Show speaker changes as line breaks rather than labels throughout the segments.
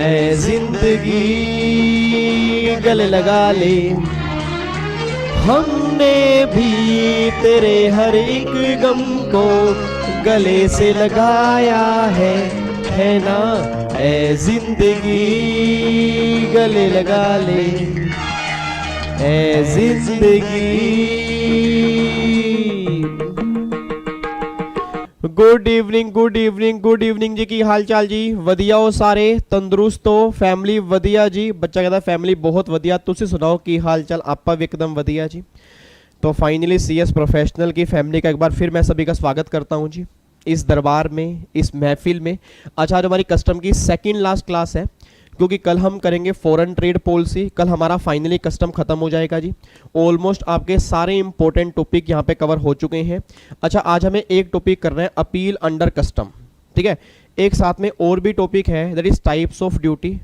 ऐ जिंदगी गले लगा ले, हमने भी तेरे हर एक गम को गले से लगाया है ना। ऐ जिंदगी गले लगा ले, ऐ जिंदगी। Good evening good evening good evening जी, की हाल चाल जी? वधिया हो सारे, तंदुरुस्त हो, फैमिली वधिया जी? बच्चा कहता फैमिली बहुत वधिया, तुसी सुनाओ की हाल चाल? आपा भी एकदम वधिया जी। तो फाइनली CS प्रोफेशनल की फैमिली का एक बार फिर मैं सभी का स्वागत करता हूं जी इस दरबार में, इस महफिल में। अच्छा, आज हमारी कस्टम की सेकंड लास्ट क्लास है, क्योंकि कल हम करेंगे फॉरेन ट्रेड पॉलिसी। कल हमारा फाइनली कस्टम खत्म हो जाएगा जी। ऑलमोस्ट आपके सारे इंपॉर्टेंट टॉपिक यहाँ पे कवर हो चुके हैं। अच्छा, आज हमें एक टॉपिक करना है, अपील अंडर कस्टम, ठीक है। एक साथ में और भी टॉपिक है, that is types of duty,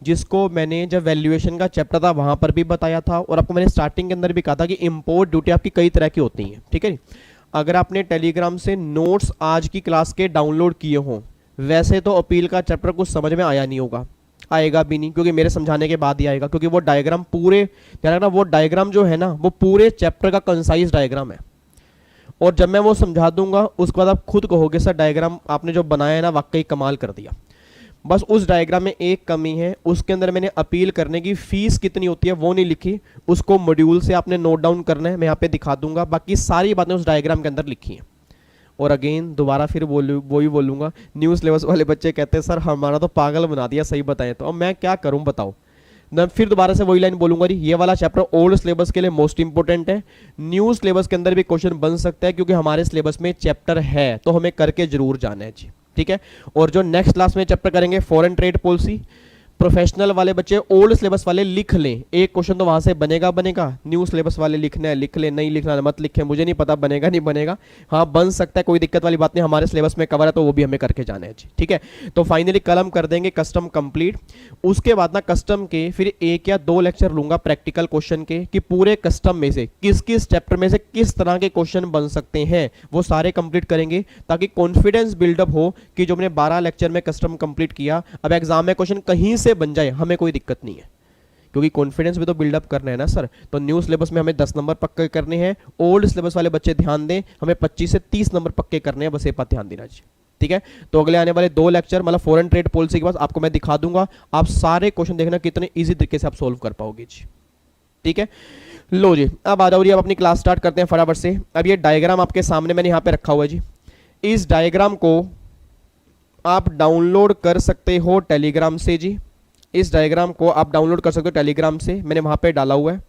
जिसको मैंने जब वैल्यूएशन का चैप्टर था वहां पर भी बताया था, और आपको मैंने स्टार्टिंग के अंदर भी कहा था कि इंपोर्ट ड्यूटी आपकी कई तरह की होती है, ठीक है। अगर आपने टेलीग्राम से नोट्स आज की क्लास के डाउनलोड किए हों, वैसे तो अपील का चैप्टर कुछ समझ में आया नहीं होगा, आएगा भी नहीं, क्योंकि मेरे समझाने के बाद ही आएगा, क्योंकि वो डायग्राम पूरे, ध्यान रखना, वो डायग्राम जो है ना वो पूरे चैप्टर का कंसाइज डायग्राम है। और जब मैं वो समझा दूंगा उसके बाद आप खुद कहोगे सर डायग्राम आपने जो बनाया है ना वाकई कमाल कर दिया। बस उस डायग्राम में एक कमी है, उसके अंदर मैंने अपील करने की फीस कितनी होती है वो नहीं लिखी, उसको मॉड्यूल से आपने नोट डाउन करना है, मैं यहाँ पे दिखा दूंगा। बाकी सारी बातें उस डायग्राम के अंदर लिखी हैं। और अगेन दोबारा फिर वही बोलूंगा, न्यू सिलेबस वाले बच्चे कहते हैं सर हमारा तो पागल बना दिया, सही बताएं तो अब मैं क्या करूं बताओ। मैं फिर दोबारा से वही लाइन बोलूंगा जी, ये वाला चैप्टर ओल्ड सिलेबस के लिए मोस्ट इंपोर्टेंट है। न्यू सिलेबस के अंदर भी क्वेश्चन बन सकता है, क्योंकि हमारे सिलेबस में चैप्टर है तो हमें करके जरूर जाना है जी, ठीक है। और जो नेक्स्ट क्लास में चैप्टर करेंगे फॉरेन ट्रेड पॉलिसी, प्रोफेशनल वाले बच्चे ओल्ड सिलेबस वाले लिख लें, एक क्वेश्चन तो वहां से बनेगा। न्यू सिलेबस वाले लिखना है लिख लें, नहीं लिखना है मत लिखें, मुझे नहीं पता बनेगा नहीं बनेगा, हाँ बन सकता है, कोई दिक्कत वाली बात नहीं, हमारे सिलेबस में कवर है तो वो भी हमें करके जाना है जी, ठीक है। तो फाइनली कल हम कर देंगे कस्टम कंप्लीट। उसके बाद ना कस्टम के फिर 1 या 2 लेक्चर लूंगा प्रैक्टिकल क्वेश्चन के, कि पूरे कस्टम में से किस किस चैप्टर में से किस तरह के क्वेश्चन बन सकते हैं, वो सारे कंप्लीट करेंगे, ताकि कॉन्फिडेंस बिल्डअप हो कि जो हमने 12 लेक्चर में कस्टम कंप्लीट किया, अब एग्जाम में क्वेश्चन कहीं से बन जाए हमें कोई दिक्कत नहीं है, क्योंकि कॉन्फिडेंस भी तो बिल्डअप करना है ना सर। तो न्यू सिलेबस में हमें 10 नंबर पक्के करने हैं, ओल्ड सिलेबस वाले बच्चे ध्यान दें, हमें 25 से 30 नंबर पक्के करने हैं, बस ये बात ध्यान देना जी, ठीक है। तो अगले आने वाले 2 लेक्चर मतलब फॉरेन ट्रेड पॉलिसी के बाद आपको मैं दिखा दूंगा, आप सारे क्वेश्चन देखना कितने इजी तरीके से आप सोल्व कर पाओगे जी, ठीक है। लो जी, अब आ जाओ जी, अब अपनी क्लास स्टार्ट करते हैं फटाफट से। अब ये डायग्राम आपके सामने मैंने यहाँ पे रखा हुआ है जी, इस डायग्राम को आप डाउनलोड कर सकते हो टेलीग्राम से जी। इस डायग्राम को आप डाउनलोड कर सकते हो टेलीग्राम से, मैंने वहां पे डाला हुआ है।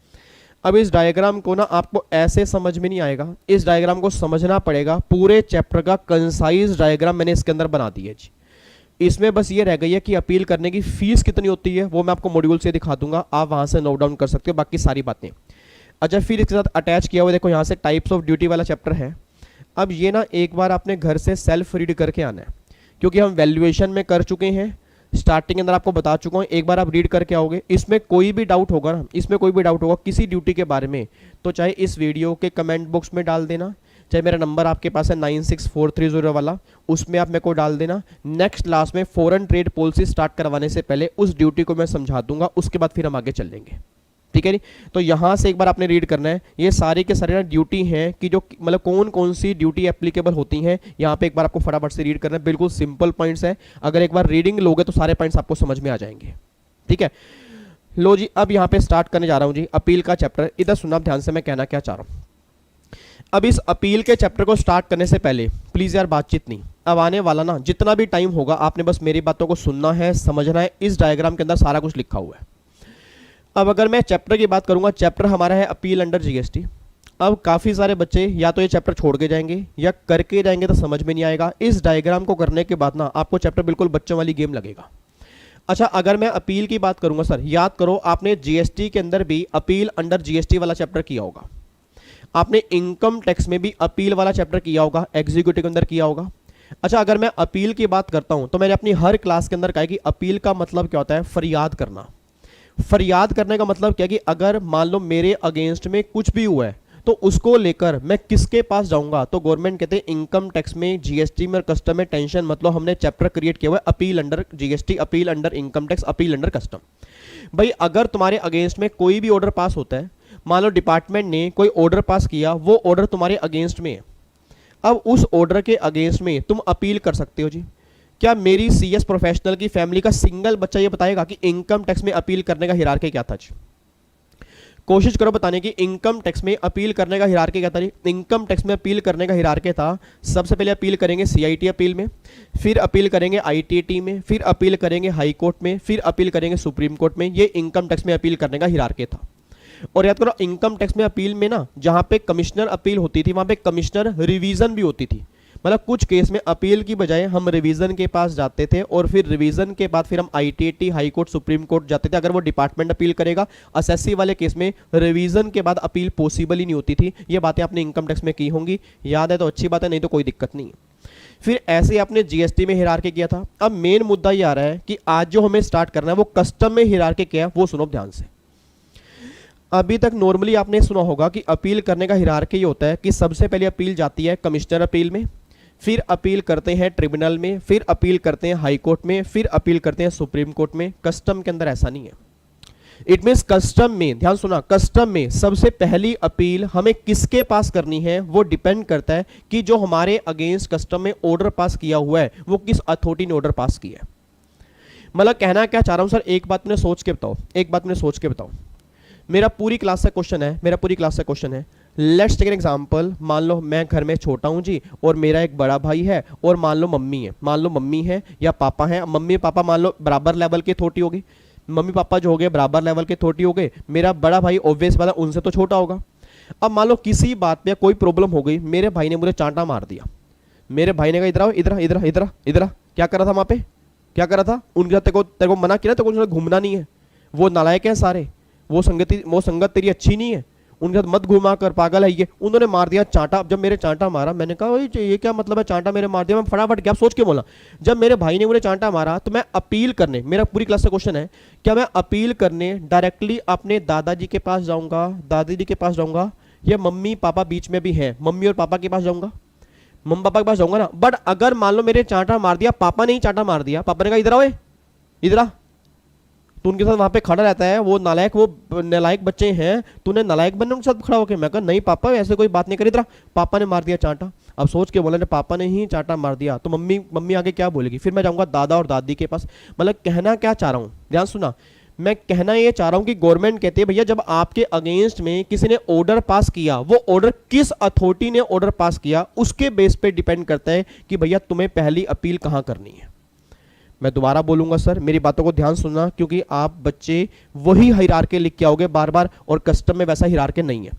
अब इस डायग्राम को ना आपको ऐसे समझ में नहीं आएगा, इस डायग्राम को समझना पड़ेगा, पूरे चैप्टर का कंसाइज डायग्राम मैंने इसके अंदर बना दिया जी। इसमें बस ये रह गई है कि अपील करने की फीस कितनी होती है, वो मैं आपको मॉड्यूल से दिखा दूंगा, आप वहां से नोट डाउन कर सकते हो बाकी सारी बातें। अच्छा, फिर इसके साथ अटैच किया हुआ देखो यहाँ से टाइप्स ऑफ ड्यूटी वाला चैप्टर है। अब ये ना एक बार आपने घर से सेल्फ रीड करके आना है, क्योंकि हम वैल्यूएशन में कर चुके हैं, स्टार्टिंग के अंदर आपको बता चुका हूं, एक बार आप रीड करके आओगे। इसमें कोई भी डाउट होगा ना, इसमें कोई भी डाउट होगा किसी ड्यूटी के बारे में, तो चाहे इस वीडियो के कमेंट बॉक्स में डाल देना, चाहे मेरा नंबर आपके पास है 96430 वाला, उसमें आप मेरे को डाल देना। नेक्स्ट क्लास में फॉरेन ट्रेड पॉलिसी स्टार्ट करवाने से पहले उस ड्यूटी को मैं समझा दूंगा, उसके बाद फिर हम आगे चल लेंगे, ठीक है जी। तो यहां से एक बार आपने रीड करना है, ये सारी के सारे ड्यूटी हैं कि जो मतलब कौन कौन सी ड्यूटी एप्लीकेबल होती हैं, यहां पे एक बार आपको फटाफट से रीड करना है। बिल्कुल सिंपल पॉइंट्स है, अगर एक बार रीडिंग लोगे तो सारे पॉइंट्स आपको समझ में आ जाएंगे, ठीक है। लो जी, अब यहां पे स्टार्ट करने जा रहा हूं जी अपील का चैप्टर। इधर सुनना ध्यान से मैं कहना क्या चाह रहा हूं। अब इस अपील के चैप्टर को स्टार्ट करने से पहले प्लीज यार बातचीत नहीं, अब आने वाला ना जितना भी टाइम होगा आपने बस मेरी बातों को सुनना है, समझना है। इस डायग्राम के अंदर सारा कुछ लिखा हुआ है। अब अगर मैं चैप्टर की बात करूंगा, चैप्टर हमारा है अपील अंडर जीएसटी। अब काफ़ी सारे बच्चे या तो ये चैप्टर छोड़ के जाएंगे या करके जाएंगे तो समझ में नहीं आएगा। इस डायग्राम को करने के बाद ना आपको चैप्टर बिल्कुल बच्चों वाली गेम लगेगा। अच्छा, अगर मैं अपील की बात करूंगा सर, याद करो आपने जीएसटी के अंदर भी अपील अंडर जीएसटी वाला चैप्टर किया होगा, आपने इनकम टैक्स में भी अपील वाला चैप्टर किया होगा, एग्जीक्यूटिव के अंदर किया होगा। अच्छा, अगर मैं अपील की बात करता हूं तो मैंने अपनी हर क्लास के अंदर कहा कि अपील का मतलब क्या होता है, फरियाद करना। फरियाद करने का मतलब क्या कि अगर मान लो मेरे अगेंस्ट में कुछ भी हुआ है तो उसको लेकर मैं किसके पास जाऊंगा? तो गवर्नमेंट कहते हैं इनकम टैक्स में, जीएसटी में और कस्टम में टेंशन मतलब हमने चैप्टर क्रिएट किया हुआ है appeal under GST, appeal under income tax, appeal under custom. भाई अगर तुम्हारे अगेंस्ट में कोई भी ऑर्डर पास होता है, मान लो डिपार्टमेंट ने कोई ऑर्डर पास किया, वो ऑर्डर तुम्हारे अगेंस्ट में है, अब उस ऑर्डर के अगेंस्ट में तुम अपील कर सकते हो जी। क्या मेरी सीएस प्रोफेशनल की फैमिली का सिंगल बच्चा ये बताएगा कि इनकम टैक्स में अपील करने का हिरार्की क्या था जी? कोशिश करो बताने की इनकम टैक्स में अपील करने का हिरार्की क्या था जी? इनकम टैक्स में अपील करने का हिरार्की था, सबसे पहले अपील करेंगे सीआईटी अपील में, फिर अपील करेंगे आईटीटी में, फिर अपील करेंगे हाई कोर्ट में, फिर अपील करेंगे सुप्रीम कोर्ट में। ये इनकम टैक्स में अपील करने का हिरार्की था। और याद करो इनकम टैक्स में अपील में ना, जहां पे कमिश्नर अपील होती थी वहां पे कमिश्नर रिवीजन भी होती थी। मतलब कुछ केस में अपील की बजाय हम रिवीजन के पास जाते थे और फिर रिवीजन के बाद फिर हम ITT, high court, supreme court जाते थे अगर वो डिपार्टमेंट अपील करेगा। असेसी वाले केस में रिवीजन के बाद अपील पॉसिबल ही नहीं होती थी। ये बातें आपने इनकम टैक्स में की होंगी, याद है तो अच्छी बात है, नहीं तो कोई दिक्कत नहीं है। फिर ऐसे आपने जीएसटी में हिरार्की किया था। अब मेन मुद्दा ये आ रहा है कि आज जो हमें स्टार्ट करना है वो कस्टम में हिरार्की किया है, वो सुनो ध्यान से। अभी तक नॉर्मली आपने सुना होगा कि अपील करने का हिरार्की ये होता है कि सबसे पहले अपील जाती है कमिश्नर अपील में, फिर अपील करते हैं ट्रिब्यूनल में, फिर अपील करते हैं हाई कोर्ट में, फिर अपील करते हैं सुप्रीम कोर्ट में। कस्टम के अंदर ऐसा नहीं है। इट मीन्स कस्टम में, ध्यान सुना, कस्टम में सबसे पहली अपील हमें किसके पास करनी है वो डिपेंड करता है कि जो हमारे अगेंस्ट कस्टम में ऑर्डर पास किया हुआ है वो किस अथॉरिटी ने ऑर्डर पास किया है। मतलब कहना क्या चाह रहा हूं सर, एक बात मैंने सोच के बताओ, एक बात मैंने सोच के बताओ। मेरा पूरी क्लास से क्वेश्चन है, मेरा पूरी क्लास से क्वेश्चन है, लेट्स टेक एन एग्जांपल। मान लो मैं घर में छोटा हूं जी और मेरा एक बड़ा भाई है और मान लो मम्मी है, मान लो मम्मी है या पापा है। मम्मी पापा मान लो बराबर लेवल की अथॉरिटी होगी, मम्मी पापा जो हो गए बराबर लेवल के अथॉरिटी हो गए, मेरा बड़ा भाई ऑब्वियस बात है उनसे तो छोटा होगा। अब मान लो किसी बात पे कोई प्रॉब्लम हो गई, मेरे भाई ने मुझे चांटा मार दिया, मेरे भाई ने कहा इधर आओ, इधर इधर इधर इधर। क्या कर रहा था वहां पे, क्या कर रहा था? उनके साथ तेरे को मना किया, तेरे को घूमना नहीं है, वो नालायक है सारे, वो संगत तेरी अच्छी नहीं है, उनके साथ मत घुमा कर, पागल है ये। उन्होंने मार दिया चांटा। जब मेरे चांटा मारा मैंने कहा ये क्या मतलब है, चांटा मेरे मार दिया। मैं फटाफट क्या सोच के बोला, जब मेरे भाई ने मुझे चांटा मारा तो मैं अपील करने, मेरा पूरी क्लास का क्वेश्चन है, क्या मैं अपील करने डायरेक्टली अपने दादाजी के पास जाऊंगा, दादी जी के पास जाऊंगा, या मम्मी पापा बीच में भी है, मम्मी और पापा के पास जाऊंगा? मम्मी पापा के पास जाऊंगा ना। बट अगर मान लो मेरे चांटा मार दिया, पापा ने ही चांटा मार दिया, पापा ने कहा इधर आओ, इधर आ, तो उनके साथ वहां पे खड़ा रहता है, वो नालायक, वो नालायक बच्चे हैं, तूने नालायक बनने उनके साथ खड़ा होकर? मैं कहा नहीं पापा ऐसे कोई बात नहीं करी, इधर पापा ने मार दिया चांटा। अब सोच के बोला पापा ने ही चांटा मार दिया तो मम्मी आगे क्या बोलेगी? फिर मैं जाऊंगा दादा और दादी के पास। मतलब कहना क्या चाह रहा हूं, ध्यान सुना, मैं कहना ये चाह रहा हूं कि गवर्नमेंट कहती है भैया जब आपके अगेंस्ट में किसी ने ऑर्डर पास किया, वो ऑर्डर किस अथॉरिटी ने ऑर्डर पास किया उसके बेस पे डिपेंड करता है कि भैया तुम्हें पहली अपील कहां करनी है। मैं दोबारा बोलूंगा सर, मेरी बातों को ध्यान सुनना, क्योंकि आप बच्चे वही हिरार्की लिख के आओगे बार बार और कस्टम में वैसा हिरार्की नहीं है।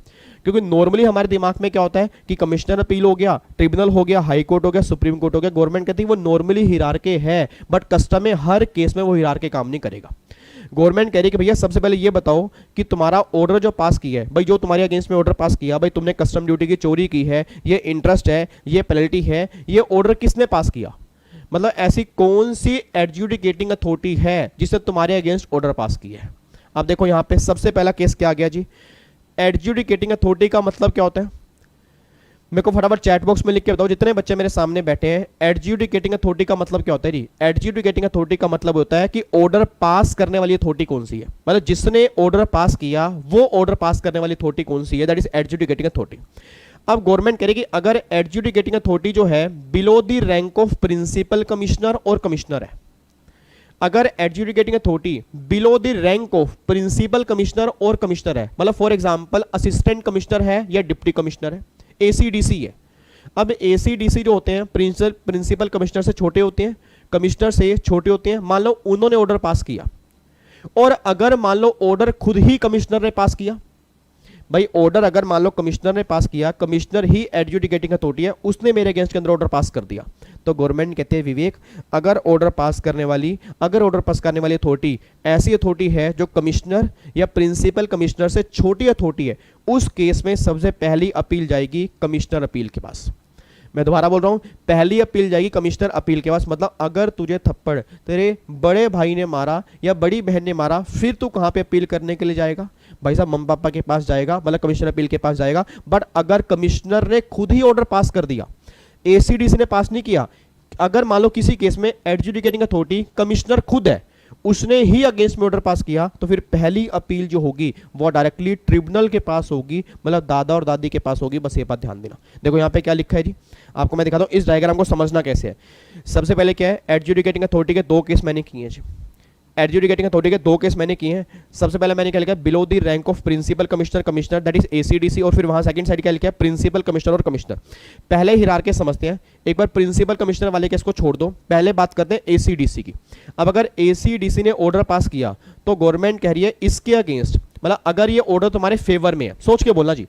क्योंकि नॉर्मली हमारे दिमाग में क्या होता है कि कमिश्नर अपील हो गया, ट्रिब्यूनल हो गया, हाई कोर्ट हो गया, सुप्रीम कोर्ट हो गया। गवर्नमेंट कहती है वो नॉर्मली हिरार्की है, बट कस्टम में हर केस में वो हिरार्की काम नहीं करेगा। गवर्नमेंट कह रही है कि भैया सबसे पहले ये बताओ कि तुम्हारा ऑर्डर जो पास किया है, भाई जो तुम्हारे अगेंस्ट में ऑर्डर पास किया, भाई तुमने कस्टम ड्यूटी की चोरी की है, ये इंटरेस्ट है, ये पेनल्टी है, ये ऑर्डर किसने पास किया? मतलब ऐसी कौन सी एडजुडिकेटिंग अथॉरिटी है जिसने तुम्हारे अगेंस्ट ऑर्डर पास किया है? अब देखो यहां पे सबसे पहला केस क्या आ गया जी, एडजुडिकेटिंग अथॉरिटी का मतलब क्या होता है? मेरे को फटाफट चैट बॉक्स में लिख के बताओ जितने बच्चे मेरे सामने बैठे हैं, एडजुडिकेटिंग अथॉरिटी का मतलब क्या होता है जी? एडजुडिकेटिंग अथॉरिटी का मतलब होता है कि ऑर्डर पास करने वाली अथॉरिटी कौन सी है, मतलब जिसने ऑर्डर पास किया वो ऑर्डर पास करने वाली अथॉरिटी कौन सी है, दैट इज एडजुडिकेटिंग अथॉरिटी। अब गवर्नमेंट करेगी अगर एडजुडिकेटिंग अथॉरिटी जो है below the rank of principal commissioner और कमिश्नर है, अगर adjudicating authority below the rank of principal commissioner और कमिश्नर है, मतलब फॉर एग्जांपल असिस्टेंट कमिश्नर है या डिप्टी कमिश्नर है, एसीडीसी है। अब एसीडीसी जो होते हैं प्रिंसिपल कमिश्नर से छोटे होते हैं, कमिश्नर से छोटे होते हैं। मान लो उन्होंने ऑर्डर पास किया और अगर मान लो ऑर्डर खुद ही कमिश्नर ने पास किया, भाई ऑर्डर अगर मान लो कमिश्नर ने पास किया, कमिश्नर ही एडजुडिकेटिंग अथॉरिटी है, उसने मेरे अगेंस्ट के अंदर ऑर्डर पास कर दिया, तो गवर्नमेंट कहते हैं विवेक अगर ऑर्डर पास करने वाली अथॉरिटी ऐसी अथॉरिटी है जो कमिश्नर या प्रिंसिपल कमिश्नर से छोटी अथॉरिटी है, उस केस में सबसे पहली अपील जाएगी कमिश्नर अपील के पास। मैं दोबारा बोल रहा हूं, पहली अपील जाएगी कमिश्नर अपील के पास। मतलब अगर तुझे थप्पड़ तेरे बड़े भाई ने मारा या बड़ी बहन ने मारा, फिर तू कहां पे अपील करने के लिए जाएगा? भाई साहब मम्मी पापा के पास जाएगा, मतलब कमिश्नर अपील के पास जाएगा। बट अगर कमिश्नर ने खुद ही ऑर्डर पास कर दिया, एसीडीसी ने पास नहीं किया, अगर मान लो किसी केस में एडजुडिकेटिंग अथॉरिटी कमिश्नर खुद है, उसने ही अगेंस्ट में ऑर्डर पास किया, तो फिर पहली अपील जो होगी वो डायरेक्टली ट्रिब्यूनल के पास होगी, मतलब दादा और दादी के पास होगी। बस ये बात ध्यान देना। देखो यहाँ पे क्या लिखा है जी, आपको मैं दिखाता हूँ इस डायग्राम को समझना कैसे है। सबसे पहले क्या है, एडजुडिकेटिंग अथॉरिटी के 2 केस मैंने किए हैं जी। एडजुडिकेटिंग अथॉरिटी के 2 केस मैंने किए हैं। सबसे पहले मैंने क्या लिखा है, below the rank of principal commissioner commissioner, that is ACDC, और फिर वहां सेकंड साइड क्या लिखा है, प्रिंसिपल कमिश्नर और कमिश्नर। पहले हिरार्की समझते हैं, एक बार प्रिंसिपल कमिश्नर वाले केस को छोड़ दो, पहले बात करते हैं एसीडीसी की। अब अगर एसीडीसी ने ऑर्डर पास किया तो गवर्नमेंट कह रही है इसके अगेंस्ट, मतलब अगर ये ऑर्डर तुम्हारे फेवर में है, सोच के बोलना जी,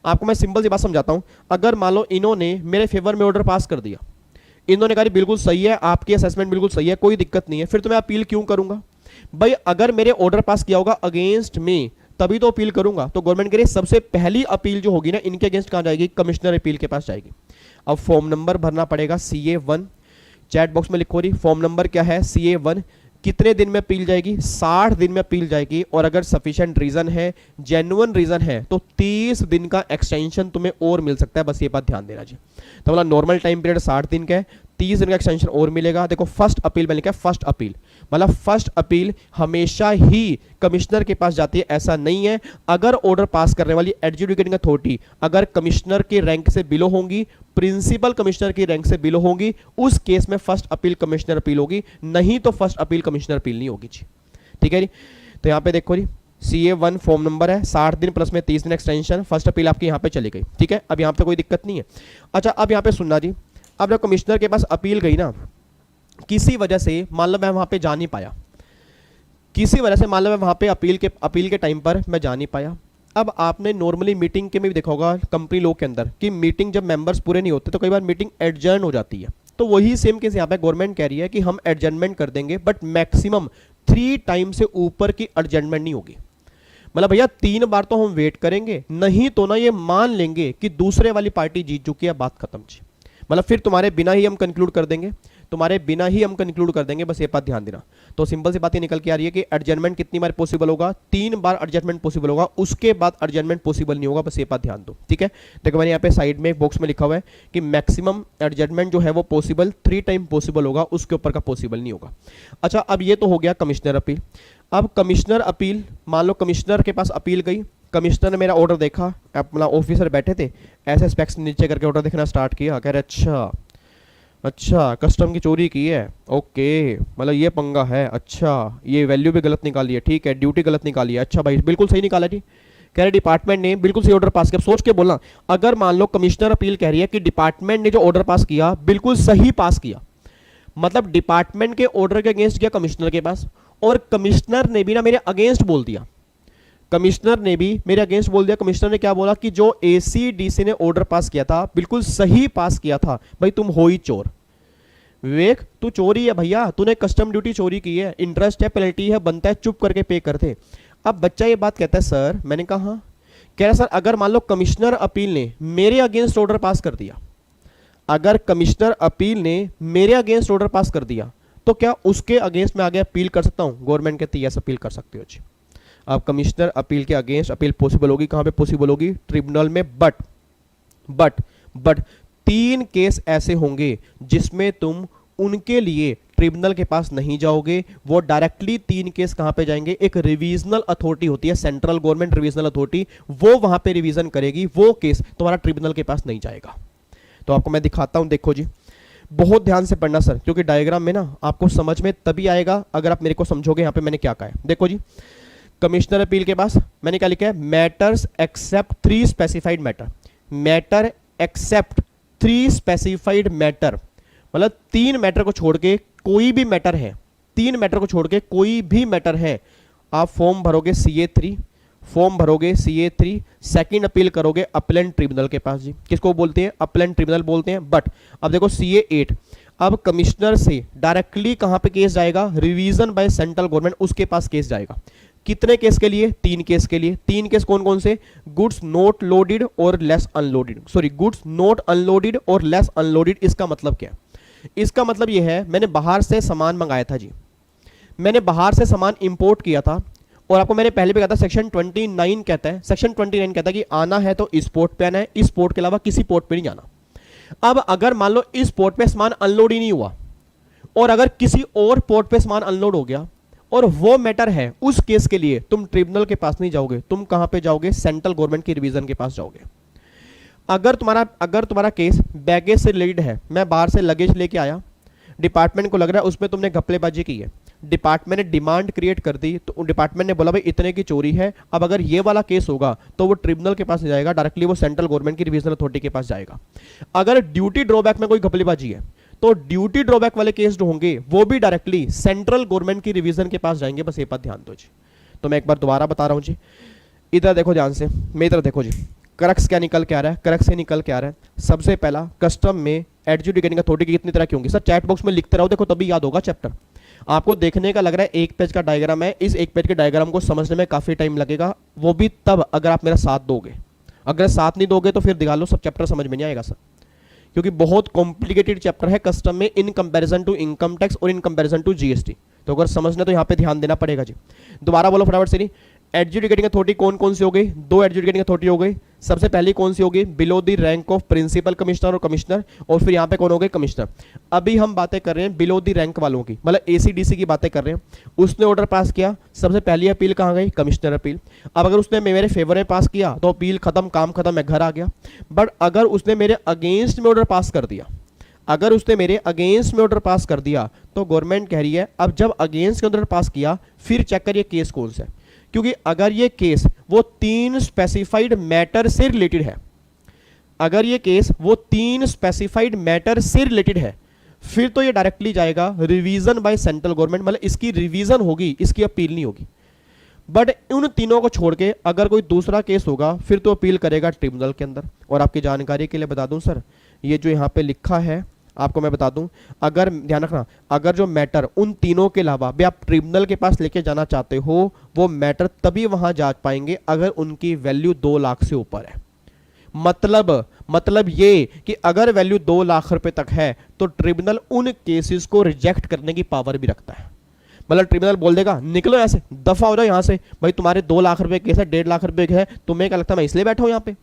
आपको मैं सिंपल सी बात समझाता हूं। अगर मान लो इन्होंने मेरे फेवर में ऑर्डर पास कर दिया, इन्होंने कहा बिल्कुल सही है, आपकी असेसमेंट बिल्कुल सही है, कोई दिक्कत नहीं है, फिर तो मैं अपील क्यों करूंगा भाई? अगर मेरे ऑर्डर पास किया होगा अगेंस्ट में, तभी तो अपील करूंगा। तो गवर्नमेंट कह रही है सबसे पहली अपील जो होगी ना इनके अगेंस्ट कहां जाएगी, कमिश्नर अपील के पास जाएगी। अब फॉर्म नंबर भरना पड़ेगा CA1, चैट बॉक्स में लिखो जी फॉर्म नंबर क्या है, CA1। कितने दिन में अपील जाएगी, 60 दिन में अपील जाएगी, और अगर सफिशिएंट रीजन है, जेन्युइन रीजन है, तो 30 दिन का एक्सटेंशन तुम्हें और मिल सकता है। बस ये बात ध्यान देना जी। तो मतलब नॉर्मल टाइम पीरियड 60 दिन का है, 30 दिन का एक्सटेंशन और मिलेगा। देखो फर्स्ट अपील में लिखा है फर्स्ट अपील, मतलब फर्स्ट अपील हमेशा ही कमिश्नर के पास जाती है, ऐसा नहीं है। अगर ऑर्डर पास करने वाली एडजुडिकेटिंग अथॉरिटी अगर कमिश्नर के रैंक से बिलो होंगी, प्रिंसिपल कमिश्नर की रैंक से बिलो होंगी, उस केस में फर्स्ट अपील कमिश्नर अपील होगी, नहीं तो फर्स्ट अपील कमिश्नर अपील नहीं होगी जी। ठीक है जी। तो यहां पे देखो जी CA1 फॉर्म नंबर है, 60 दिन प्लस में 30 दिन एक्सटेंशन, फर्स्ट अपील आपकी यहां पे चली गई। ठीक है, अब यहां पे कोई दिक्कत नहीं है। अच्छा अब यहां पे सुनना जी, अब जब कमिश्नर के पास अपील गई ना, किसी वजह से मान लो मैं वहां पे जा नहीं पाया, किसी वजह से मान लो मैं वहां पे अपील के टाइम पर मैं जा नहीं पाया। अब आपने नॉर्मली मीटिंग के में भी देखा होगा कंपनी लॉ के अंदर कि मीटिंग जब मेंबर्स पूरे नहीं होते तो कई बार मीटिंग एडजर्न हो जाती है। तो वही सेम केस यहाँ पे गवर्नमेंट कह रही है कि हम एडजर्नमेंट कर देंगे, बट मैक्सिमम 3 टाइम से ऊपर की एडजर्नमेंट नहीं होगी। मतलब भैया 3 बार तो हम वेट करेंगे, नहीं तो ना ये मान लेंगे कि दूसरे वाली पार्टी जीत चुकी है, बात खत्म जी। मतलब फिर तुम्हारे बिना ही हम कंक्लूड कर देंगे, तुम्हारे बिना ही हम कंक्लूड कर देंगे, बस ये बात ध्यान देना। तो सिंपल सी बात ये निकल के आ रही है कि एडजर्नमेंट कितनी बार पॉसिबल होगा, 3 बार एडजर्नमेंट पॉसिबल होगा, उसके बाद एडजर्नमेंट पॉसिबल नहीं होगा, बस ये बात ध्यान दो। ठीक है, देखो मैंने यहाँ पे साइड में एक बॉक्स में लिखा हुआ है कि मैक्सिमम एडजर्नमेंट जो है वो पॉसिबल 3 टाइम पॉसिबल होगा, उसके ऊपर का पॉसिबल नहीं होगा। अच्छा अब ये तो हो गया कमिश्नर अपील। अब कमिश्नर अपील, मान लो कमिश्नर के पास अपील गई, कमिश्नर ने मेरा ऑर्डर देखा, अपना ऑफिसर बैठे थे, ऐसे स्पेक्स नीचे करके ऑर्डर देखना स्टार्ट किया, कह रहे अच्छा कस्टम की चोरी की है, ओके मतलब ये पंगा है, अच्छा ये वैल्यू भी गलत निकाली है, ठीक है ड्यूटी गलत निकाली है, अच्छा भाई बिल्कुल सही निकाला जी, कह रहे डिपार्टमेंट ने बिल्कुल सही ऑर्डर पास किया। सोच के बोलना, अगर मान लो कमिश्नर अपील कह रही है कि डिपार्टमेंट ने जो ऑर्डर पास किया बिल्कुल सही पास किया, मतलब डिपार्टमेंट के ऑर्डर के अगेंस्ट गया कमिश्नर के पास, और कमिश्नर ने भी ना मेरे अगेंस्ट बोल दिया, कमिश्नर ने भी मेरे अगेंस्ट बोल दिया। कमिश्नर ने क्या बोला कि जो एसीडीसी ने ऑर्डर पास किया था बिल्कुल सही पास किया था, भाई तुम हो ही चोर। विवेक तू चोरी है भैया, तूने कस्टम ड्यूटी चोरी की है, इंटरेस्ट है, पेनल्टी है, बनता है, चुप करके पे कर दे। अब बच्चा ये बात कहता है सर, मैंने कहा, कह रहा सर अगर मान लो कमिश्नर अपील ने मेरे अगेंस्ट ऑर्डर पास कर दिया, अगर कमिश्नर अपील ने मेरे अगेंस्ट ऑर्डर पास कर दिया तो क्या उसके अगेंस्ट में आगे अपील कर सकता हूं? गवर्नमेंट कहती है यस अपील कर सकते हो जी। अब कमिश्नर अपील के अगेंस्ट अपील पॉसिबल होगी, कहां पे पॉसिबल होगी? ट्रिब्यूनल में। बट 3 केस ऐसे होंगे जिसमें तुम उनके लिए ट्रिब्यूनल के पास नहीं जाओगे, वो डायरेक्टली 3 केस कहां पे जाएंगे? एक रिवीजनल अथॉरिटी होती है, सेंट्रल गवर्नमेंट रिवीजनल अथॉरिटी, वो वहां पे रिवीजन करेगी, वो केस तुम्हारा ट्रिब्यूनल के पास नहीं जाएगा। तो आपको मैं दिखाता हूं, देखो जी बहुत ध्यान से पढ़ना सर, क्योंकि डायग्राम में ना आपको समझ में तभी आएगा अगर आप मेरे को समझोगे यहां पे मैंने क्या कहा है। देखो जी कमिश्नर अपील के पास मैंने क्या लिखा है? Matters except 3 specified matter, matter except 3 specified matter, मतलब 3 मैटर को छोड़ के कोई भी मैटर है, 3 मैटर को छोड़ के कोई भी मैटर है, आप फॉर्म भरोगे CA3, फॉर्म भरोगे CA3, सेकंड अपील करोगे अपीलेंट ट्रिब्यूनल के पास जी। किसको बोलते हैं? अपीलेंट ट्रिब्यूनल बोलते हैं। बट अब देखो CA8, अब कमिश्नर से डायरेक्टली कहां पे केस जाएगा? रिवीजन बाय सेंट्रल गवर्नमेंट, उसके पास केस जाएगा। कितने केस के लिए? 3 केस के लिए। 3 केस कौन कौन से? गुड्स नॉट लोडेड और less unloaded, sorry goods not unloaded और लेस अनलोडेड। इसका मतलब क्या है? इसका मतलब यह है मैंने बाहर से सामान मंगाया था जी, मैंने बाहर से सामान इंपोर्ट किया था और आपको मैंने पहले भी कहा था सेक्शन 29 कहता है, सेक्शन 29 कहता है कि आना है तो इस पोर्ट पे आना है, इस पोर्ट के अलावा किसी पोर्ट पे नहीं जाना। अब अगर मान लो इस पोर्ट पे सामान अनलोड ही नहीं हुआ और अगर किसी और पोर्ट पे सामान अनलोड हो गया और वो मैटर है, उस केस के लिए तुम ट्रिब्यूनल के पास नहीं जाओगे, तुम कहां पे जाओगे? सेंट्रल गवर्नमेंट की रिवीजन के पास जाओगे। अगर तुम्हारा केस बैगेज से रिलेटेड है, मैं बाहर से लगेज लेके आया, डिपार्टमेंट को लग रहा है उसमें तुमने घपलेबाजी की है, डिपार्टमेंट ने डिमांड क्रिएट कर दी, तो डिपार्टमेंट ने बोला भाई इतने की चोरी है। अब अगर ये वाला केस होगा तो वो ट्रिब्यूनल के पास नहीं जाएगा, डायरेक्टली वो सेंट्रल गवर्नमेंट की रिवीजन अथॉरिटी के पास जाएगा। अगर ड्यूटी ड्रॉबैक में कोई घपलेबाजी है तो ड्यूटी ड्रॉबैक वाले केस जो होंगे वो भी डायरेक्टली सेंट्रल गवर्नमेंट की रिवीजन के पास जाएंगे। बस ये बात ध्यान दो जी। तो मैं एक बार दोबारा बता रहा हूं जी, इधर देखो ध्यान से, मेरी तरफ देखो जी। क्रक्स क्या निकल के आ रहा है? क्रक्स से निकल के आ रहा है सबसे पहला, कस्टम में एडजुडिकेटिंग अथॉरिटी की कितनी तरह की होंगी? सर चैट बॉक्स में लिखते रहो, देखो तभी याद होगा चैप्टर। आपको देखने का लग रहा है एक पेज का डायग्राम है, इस एक पेज के डायग्राम को समझने में काफी टाइम लगेगा, वो भी तब अगर आप मेरा साथ दोगे। अगर साथ नहीं दोगे तो फिर दिखा लो, सब चैप्टर समझ में नहीं आएगा सर, क्योंकि बहुत कॉम्प्लिकेटेड चैप्टर है कस्टम में in comparison to income tax और इन कंपैरिजन टू जीएसटी। तो अगर समझना तो यहाँ पे ध्यान देना पड़ेगा जी। दोबारा बोलो फटाफट से। नहीं, एडजुडिकेटिंग अथॉरिटी कौन कौन सी हो गई? दो एडजुडिकेटिंग अथॉरिटी हो गई। सबसे पहली कौन सी होगी? Below the rank of principal commissioner और कमिश्नर, और फिर यहाँ पे कौन हो गए? कमिश्नर। अभी हम बातें कर रहे हैं बिलो द रैंक वालों की, मतलब एसीडीसी की बातें कर रहे हैं। उसने ऑर्डर पास किया, सबसे पहली अपील कहाँ गई? Commissioner appeal. अब अगर उसने मेरे फेवर में पास किया तो अपील खत्म, काम खत्म, मैं घर आ गया। बट अगर उसने मेरे अगेंस्ट में ऑर्डर पास कर दिया, अगर उसने मेरे अगेंस्ट में ऑर्डर पास कर दिया तो गवर्नमेंट कह रही है अब जब अगेंस्ट के ऑर्डर पास किया फिर चेक करिए केस कौन सा है, क्योंकि अगर ये केस वो 3 स्पेसिफाइड मैटर से रिलेटेड है, अगर ये केस वो 3 स्पेसिफाइड मैटर से रिलेटेड है, फिर तो ये डायरेक्टली जाएगा रिवीजन बाय सेंट्रल गवर्नमेंट, मतलब इसकी रिवीजन होगी, इसकी अपील नहीं होगी। बट उन तीनों को छोड़ के अगर कोई दूसरा केस होगा फिर तो अपील करेगा ट्रिब्यूनल के अंदर। और आपकी जानकारी के लिए बता दूं सर, ये जो यहाँ पे लिखा है आपको मैं बता दूं, अगर ध्यान रखना, अगर जो मैटर उन तीनों के अलावा भी आप ट्रिब्यूनल के पास लेके जाना चाहते हो, वो मैटर तभी वहां जा पाएंगे अगर उनकी वैल्यू 2 लाख से ऊपर है। मतलब ये कि अगर वैल्यू 2 लाख रुपए तक है तो ट्रिब्यूनल उन केसेस को रिजेक्ट करने की पावर भी रखता है। मतलब ट्रिब्यूनल बोल देगा निकलो ऐसे, दफा हो जाओ यहां से, भाई तुम्हारे 2 लाख रुपए केस है, 1.5 लाख रुपए है, तुम्हें क्या लगता है मैं इसलिए बैठा हूं यहाँ पे?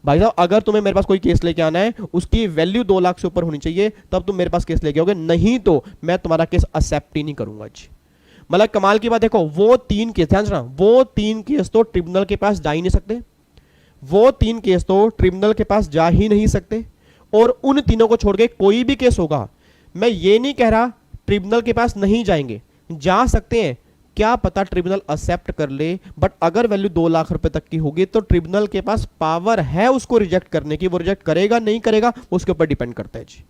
भाई साहब अगर तुम्हें मेरे पास कोई केस लेके आना है उसकी वैल्यू 2 लाख से ऊपर होनी चाहिए, तब तुम मेरे पास केस लेके आओगे, नहीं तो मैं तुम्हारा केस एक्सेप्ट ही नहीं करूंगा जी। मतलब कमाल की बात देखो, वो 3 केस, ध्यान रखना, वो 3 केस तो ट्रिब्यूनल के पास जा ही नहीं सकते, वो 3 केस तो ट्रिब्यूनल के पास जा ही नहीं सकते। और उन तीनों को छोड़ के कोई भी केस होगा, मैं ये नहीं कह रहा ट्रिब्यूनल के पास नहीं जाएंगे, जा सकते हैं, क्या पता ट्रिब्यूनल एक्सेप्ट कर ले, बट अगर वैल्यू 2 लाख रुपए तक की होगी तो ट्रिब्यूनल के पास पावर है उसको रिजेक्ट करने की। वो रिजेक्ट करेगा नहीं करेगा उसके ऊपर डिपेंड करता है जी।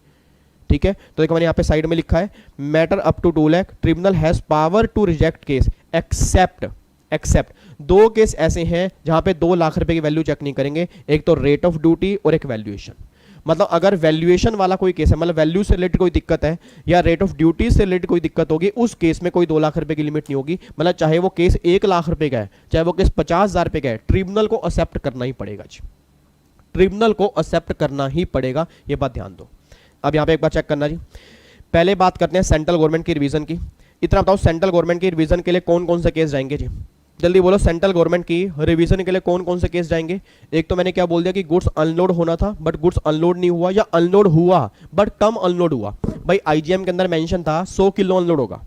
ठीक है, तो देखो मैंने यहाँ पे साइड में लिखा है matter up to 2 lakh tribunal has power to reject case except 2 case ऐसे हैं जहां पे 2 लाख रुपए की वैल्यू चेक नहीं करेंगे, एक तो रेट ऑफ ड्यूटी और एक वैल्यूएशन। मतलब अगर वैल्यूएशन वाला कोई केस है, मतलब वैल्यू से रिलेटेड कोई दिक्कत है या रेट ऑफ ड्यूटी से रिलेटेड कोई दिक्कत होगी, उस केस में कोई 2 लाख रुपए की लिमिट नहीं होगी। मतलब चाहे वो केस 1 लाख रुपए का है, चाहे वो केस 50,000 रुपए का है, ट्रिब्यूनल को एक्सेप्ट करना ही पड़ेगा जी, ट्रिब्यूनल को एक्सेप्ट करना ही पड़ेगा, ये बात ध्यान दो। अब यहाँ पे एक बार चेक करना जी, पहले बात करते हैं सेंट्रल गवर्नमेंट की रिवीजन की। इतना बताओ सेंट्रल गवर्नमेंट की रिवीजन के लिए कौन कौन से केस जाएंगे जी, जल्दी बोलो। सेंट्रल गवर्नमेंट की रिवीजन के लिए कौन कौन से केस जाएंगे? एक तो मैंने क्या बोल दिया कि गुड्स अनलोड होना था बट गुड्स अनलोड नहीं हुआ, या अनलोड हुआ बट कम अनलोड हुआ। भाई आईजीएम के अंदर मेंशन था 100 किलो अनलोड होगा,